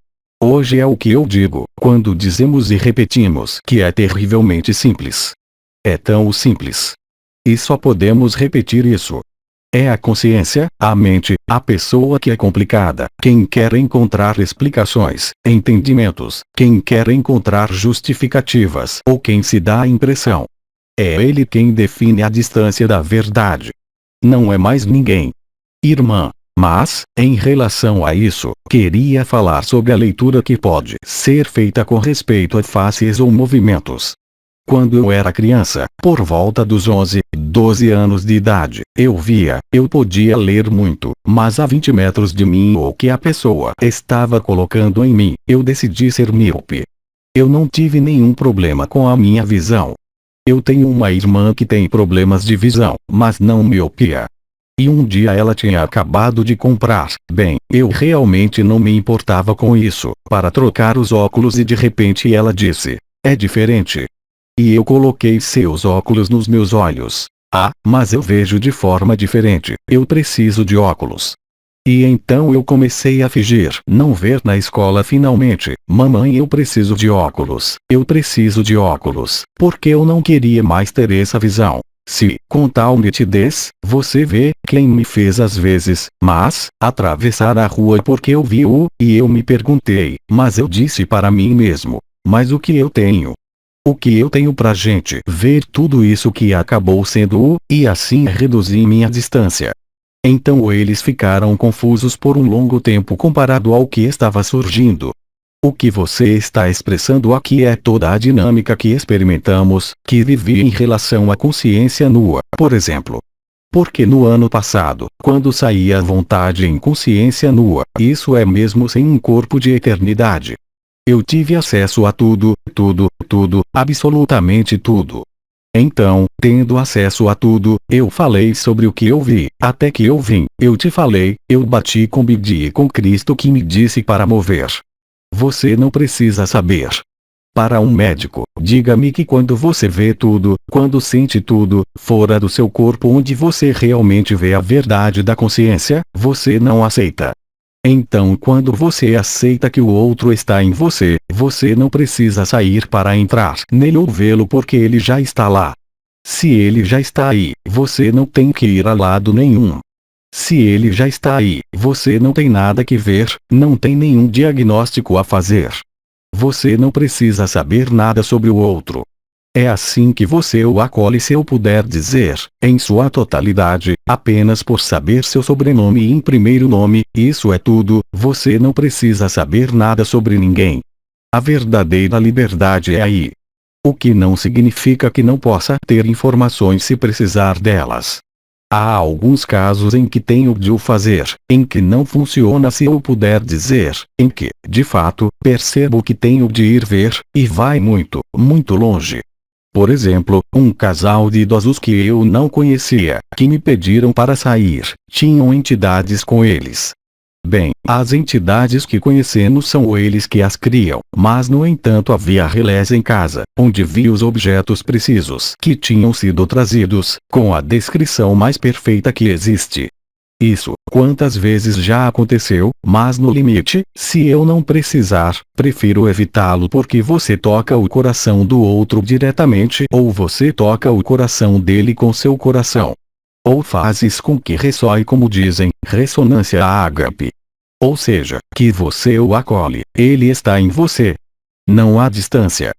Hoje é o que eu digo, quando dizemos e repetimos que é terrivelmente simples. É tão simples. E só podemos repetir isso. É a consciência, a mente, a pessoa que é complicada, quem quer encontrar explicações, entendimentos, quem quer encontrar justificativas ou quem se dá a impressão. É ele quem define a distância da verdade. Não é mais ninguém. Irmã. Mas, em relação a isso, queria falar sobre a leitura que pode ser feita com respeito a faces ou movimentos. Quando eu era criança, por volta dos 11, 12 anos de idade, eu podia ler muito, mas a 20 metros de mim o que a pessoa estava colocando em mim, eu decidi ser míope. Eu não tive nenhum problema com a minha visão. Eu tenho uma irmã que tem problemas de visão, mas não miopia. E um dia ela tinha acabado de comprar, bem, eu realmente não me importava com isso, para trocar os óculos e de repente ela disse, é diferente. E eu coloquei seus óculos nos meus olhos. Ah, mas eu vejo de forma diferente, eu preciso de óculos. E então eu comecei a fingir não ver na escola finalmente, mamãe eu preciso de óculos, porque eu não queria mais ter essa visão. Se, com tal nitidez, você vê, quem me fez às vezes, mas, atravessar a rua porque eu vi e eu me perguntei, mas eu disse para mim mesmo, mas o que eu tenho? O que eu tenho pra gente ver tudo isso que acabou sendo e assim reduzi minha distância. Então eles ficaram confusos por um longo tempo comparado ao que estava surgindo. O que você está expressando aqui é toda a dinâmica que experimentamos, que vivi em relação à consciência nua, por exemplo. Porque no ano passado, quando saí à vontade em consciência nua, isso é mesmo sem um corpo de eternidade. Eu tive acesso a tudo, absolutamente tudo. Então, tendo acesso a tudo, eu falei sobre o que eu vi, até que eu vim, eu te falei, eu bati com Bidi e com Cristo que me disse para mover. Você não precisa saber. Para um médico, diga-me que quando você vê tudo, quando sente tudo, fora do seu corpo onde você realmente vê a verdade da consciência, você não aceita. Então quando você aceita que o outro está em você, você não precisa sair para entrar nele ou vê-lo porque ele já está lá. Se ele já está aí, você não tem que ir a lado nenhum. Se ele já está aí, você não tem nada que ver, não tem nenhum diagnóstico a fazer. você não precisa saber nada sobre o outro. É assim que você o acolhe, se eu puder dizer, em sua totalidade, apenas por saber seu sobrenome e primeiro nome, isso é tudo, você não precisa saber nada sobre ninguém. A verdadeira liberdade é aí. O que não significa que não possa ter informações se precisar delas. Há alguns casos em que tenho de o fazer, em que não funciona, se eu puder dizer, em que, de fato, percebo que tenho de ir ver, e vai muito, muito longe. Por exemplo, um casal de idosos que eu não conhecia, que me pediram para sair, tinham entidades com eles. Bem, as entidades que conhecemos são eles que as criam, mas no entanto havia relés em casa, onde vi os objetos precisos que tinham sido trazidos, com a descrição mais perfeita que existe. Isso, quantas vezes já aconteceu, mas no limite, se eu não precisar, prefiro evitá-lo, porque você toca o coração do outro diretamente, ou você toca o coração dele com seu coração. Ou fazes com que ressoe, como dizem, ressonância ágape. Ou seja, que você o acolhe, ele está em você. Não há distância.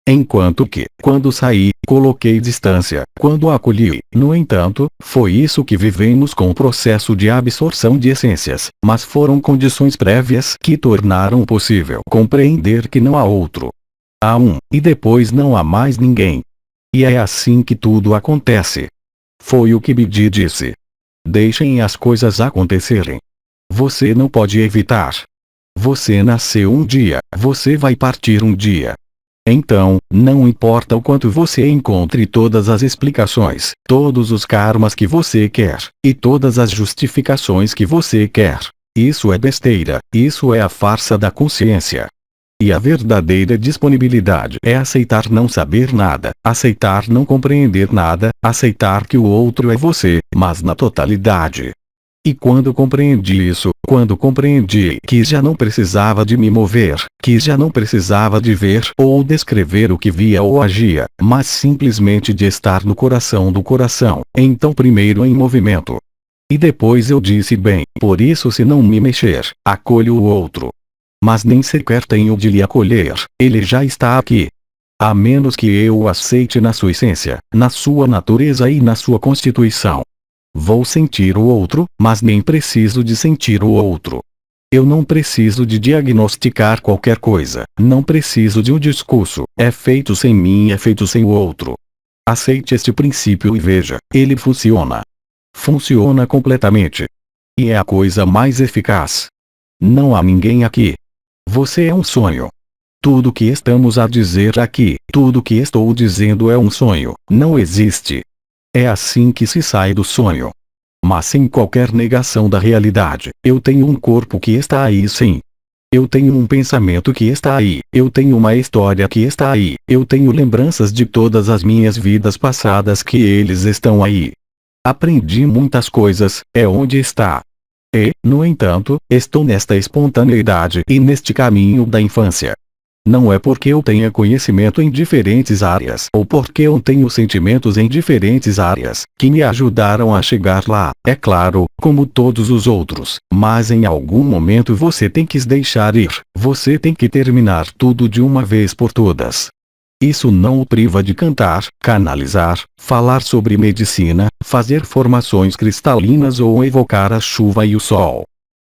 Enquanto que, quando saí, coloquei distância, quando acolhi. No entanto, foi isso que vivemos com o processo de absorção de essências, mas foram condições prévias que tornaram possível compreender que não há outro. Há um, e depois não há mais ninguém. E é assim que tudo acontece. Foi o que Bidi disse. Deixem as coisas acontecerem. Você não pode evitar. Você nasceu um dia, você vai partir um dia. Então, não importa o quanto você encontre todas as explicações, todos os karmas que você quer, e todas as justificações que você quer. Isso é besteira, isso é a farsa da consciência. E a verdadeira disponibilidade é aceitar não saber nada, aceitar não compreender nada, aceitar que o outro é você, mas na totalidade. E quando compreendi isso, quando compreendi que já não precisava de me mover, que já não precisava de ver ou descrever o que via ou agia, mas simplesmente de estar no coração do coração, então primeiro em movimento. E depois eu disse: bem, por isso, se não me mexer, acolho o outro. Mas nem sequer tenho de lhe acolher, ele já está aqui. A menos que eu o aceite na sua essência, na sua natureza e na sua constituição. Vou sentir o outro, mas nem preciso de sentir o outro. Eu não preciso de diagnosticar qualquer coisa, não preciso de um discurso, é feito sem mim, é feito sem o outro. Aceite este princípio e veja, ele funciona. Funciona completamente. E é a coisa mais eficaz. Não há ninguém aqui. Você é um sonho. Tudo que estamos a dizer aqui, tudo que estou dizendo é um sonho, não existe. É assim que se sai do sonho. Mas sem qualquer negação da realidade, eu tenho um corpo que está aí, sim. Eu tenho um pensamento que está aí, eu tenho uma história que está aí, eu tenho lembranças de todas as minhas vidas passadas que eles estão aí. Aprendi muitas coisas, é onde está. E, no entanto, estou nesta espontaneidade e neste caminho da infância. Não é porque eu tenha conhecimento em diferentes áreas ou porque eu tenho sentimentos em diferentes áreas que me ajudaram a chegar lá, é claro, como todos os outros, mas em algum momento você tem que se deixar ir, você tem que terminar tudo de uma vez por todas. Isso não o priva de cantar, canalizar, falar sobre medicina, fazer formações cristalinas ou evocar a chuva e o sol.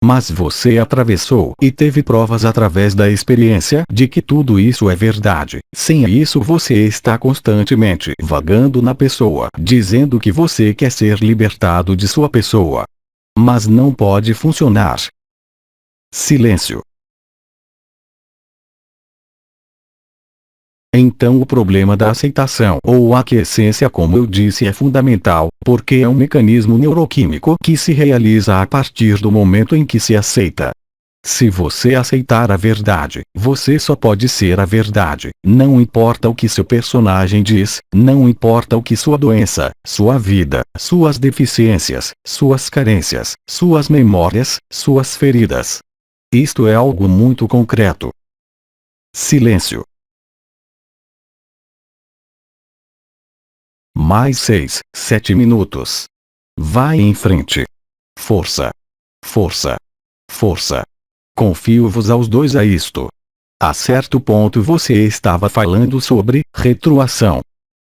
Mas você atravessou e teve provas através da experiência de que tudo isso é verdade. Sem isso você está constantemente vagando na pessoa, dizendo que você quer ser libertado de sua pessoa. Mas não pode funcionar. Silêncio. Então o problema da aceitação ou aquiescência, como eu disse, é fundamental, porque é um mecanismo neuroquímico que se realiza a partir do momento em que se aceita. Se você aceitar a verdade, você só pode ser a verdade, não importa o que seu personagem diz, não importa o que sua doença, sua vida, suas deficiências, suas carências, suas memórias, suas feridas. Isto é algo muito concreto. Silêncio. Mais 6, 7 minutos. Vai em frente. Força. Força. Força. Confio-vos aos dois a isto. A certo ponto você estava falando sobre retroação.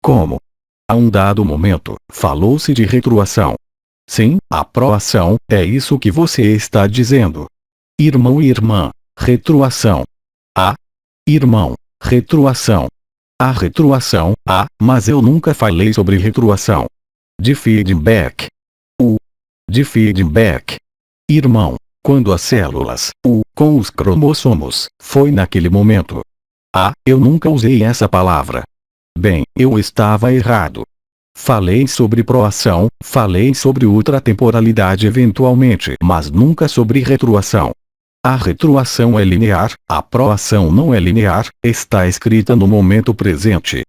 Como? A um dado momento, falou-se de retroação. Sim, a proação, é isso que você está dizendo. Irmão e irmã, retroação. Irmão, retroação. A retroação, mas eu nunca falei sobre retroação. De feedback. De feedback. Irmão, quando as células, com os cromossomos, foi naquele momento. Eu nunca usei essa palavra. Bem, eu estava errado. Falei sobre proação, falei sobre ultratemporalidade eventualmente, mas nunca sobre retroação. A retroação é linear, a proação não é linear, está escrita no momento presente.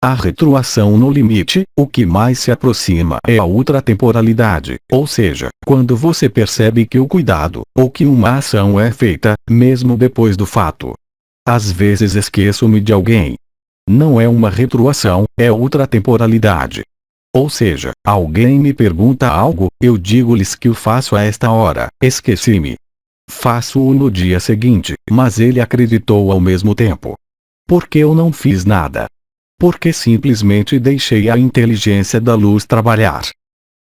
A retroação no limite, o que mais se aproxima é a ultratemporalidade, ou seja, quando você percebe que o cuidado, ou que uma ação é feita, mesmo depois do fato. Às vezes esqueço-me de alguém. Não é uma retroação, é ultratemporalidade. Ou seja, alguém me pergunta algo, eu digo-lhes que o faço a esta hora, esqueci-me. Faço-o no dia seguinte, mas ele acreditou ao mesmo tempo. Porque eu não fiz nada. Porque simplesmente deixei a inteligência da luz trabalhar.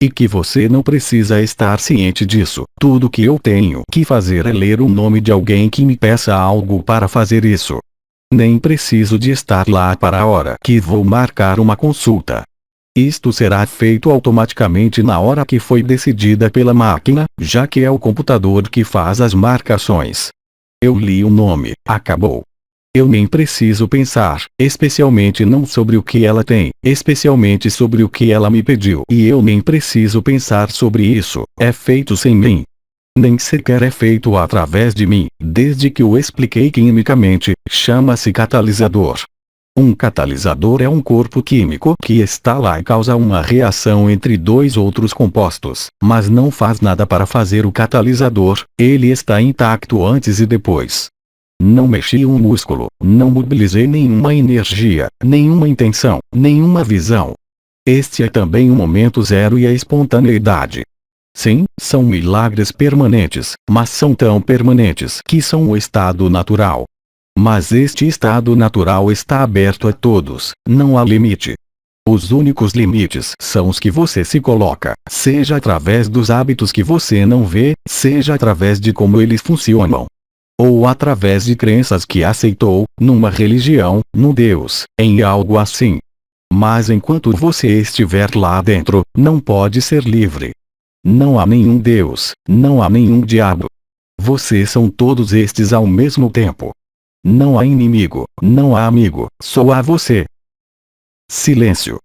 E que você não precisa estar ciente disso. Tudo que eu tenho que fazer é ler o nome de alguém que me peça algo para fazer isso. Nem preciso de estar lá para a hora que vou marcar uma consulta. Isto será feito automaticamente na hora que foi decidida pela máquina, já que é o computador que faz as marcações. Eu li o nome, acabou. Eu nem preciso pensar, especialmente não sobre o que ela tem, especialmente sobre o que ela me pediu. E eu nem preciso pensar sobre isso, é feito sem mim. Nem sequer é feito através de mim, desde que o expliquei quimicamente, chama-se catalisador. Um catalisador é um corpo químico que está lá e causa uma reação entre dois outros compostos, mas não faz nada para fazer o catalisador, ele está intacto antes e depois. Não mexi um músculo, não mobilizei nenhuma energia, nenhuma intenção, nenhuma visão. Este é também o momento zero e a espontaneidade. Sim, são milagres permanentes, mas são tão permanentes que são o estado natural. Mas este estado natural está aberto a todos, não há limite. Os únicos limites são os que você se coloca, seja através dos hábitos que você não vê, seja através de como eles funcionam. Ou através de crenças que aceitou, numa religião, num Deus, em algo assim. Mas enquanto você estiver lá dentro, não pode ser livre. Não há nenhum Deus, não há nenhum diabo. Vocês são todos estes ao mesmo tempo. Não há inimigo, não há amigo, só há você. Silêncio.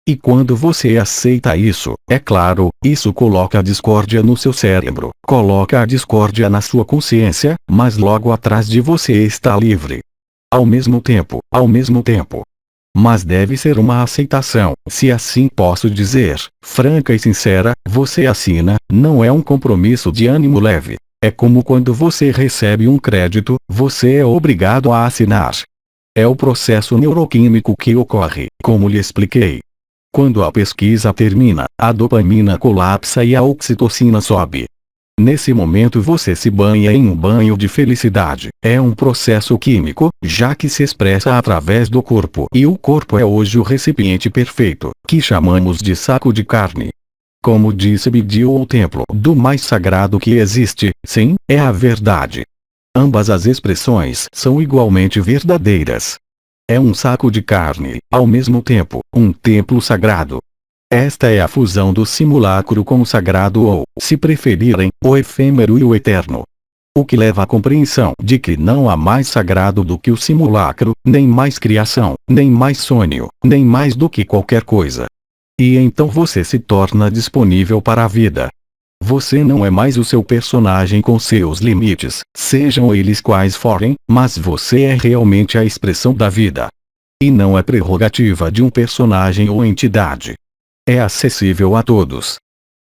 E quando você aceita isso, é claro, isso coloca a discórdia no seu cérebro, coloca a discórdia na sua consciência, mas logo atrás de você está livre. Ao mesmo tempo, ao mesmo tempo. Mas deve ser uma aceitação, se assim posso dizer, franca e sincera, você assina, não é um compromisso de ânimo leve. É como quando você recebe um crédito, você é obrigado a assinar. É o processo neuroquímico que ocorre, como lhe expliquei. Quando a pesquisa termina, a dopamina colapsa e a oxitocina sobe. Nesse momento você se banha em um banho de felicidade. É um processo químico, já que se expressa através do corpo. E o corpo é hoje o recipiente perfeito, que chamamos de saco de carne. Como disse Bidio, o templo do mais sagrado que existe, sim, é a verdade. Ambas as expressões são igualmente verdadeiras. É um saco de carne, ao mesmo tempo, um templo sagrado. Esta é a fusão do simulacro com o sagrado ou, se preferirem, o efêmero e o eterno. O que leva à compreensão de que não há mais sagrado do que o simulacro, nem mais criação, nem mais sonho, nem mais do que qualquer coisa. E então você se torna disponível para a vida. Você não é mais o seu personagem com seus limites, sejam eles quais forem, mas você é realmente a expressão da vida. E não é prerrogativa de um personagem ou entidade. É acessível a todos.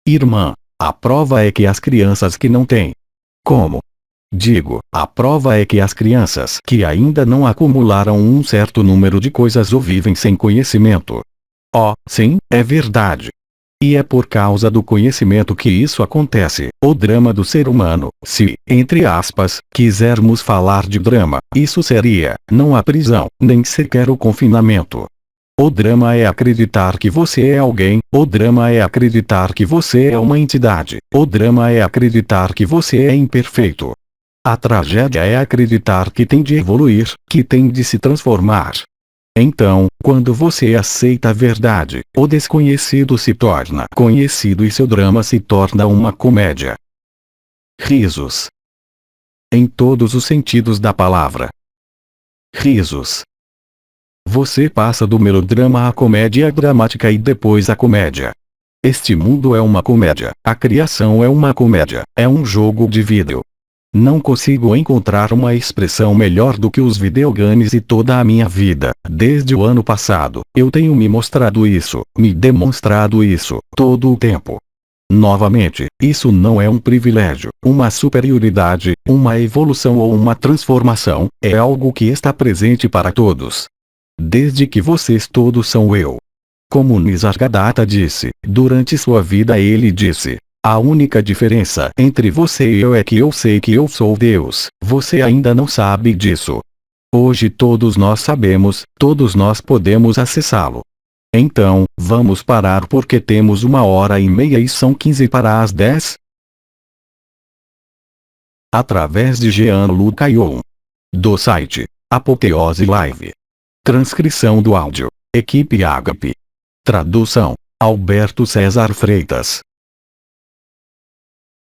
Irmã, a prova é que as crianças que não têm. Como? Digo, a prova é que as crianças que ainda não acumularam um certo número de coisas ou vivem sem conhecimento. Oh, sim, é verdade. E é por causa do conhecimento que isso acontece. O drama do ser humano, se, entre aspas, quisermos falar de drama, isso seria, não a prisão, nem sequer o confinamento. O drama é acreditar que você é alguém, o drama é acreditar que você é uma entidade, o drama é acreditar que você é imperfeito. A tragédia é acreditar que tem de evoluir, que tem de se transformar. Então, quando você aceita a verdade, o desconhecido se torna conhecido e seu drama se torna uma comédia. Risos. Em todos os sentidos da palavra. Risos. Você passa do melodrama à comédia dramática e depois à comédia. Este mundo é uma comédia, a criação é uma comédia, é um jogo de vídeo. Não consigo encontrar uma expressão melhor do que os videogames e toda a minha vida, desde o ano passado, eu tenho me mostrado isso, me demonstrado isso, todo o tempo. Novamente, isso não é um privilégio, uma superioridade, uma evolução ou uma transformação, é algo que está presente para todos. Desde que vocês todos são eu. Como Nisargadatta disse, durante sua vida ele disse: a única diferença entre você e eu é que eu sei que eu sou Deus, você ainda não sabe disso. Hoje todos nós sabemos, todos nós podemos acessá-lo. Então, vamos parar porque temos 1h30 e são 15 para as 10? Através de Jean-Luc Caillon. Do site Apoteose Live. Transcrição do áudio. Equipe Ágape. Tradução: Alberto César Freitas.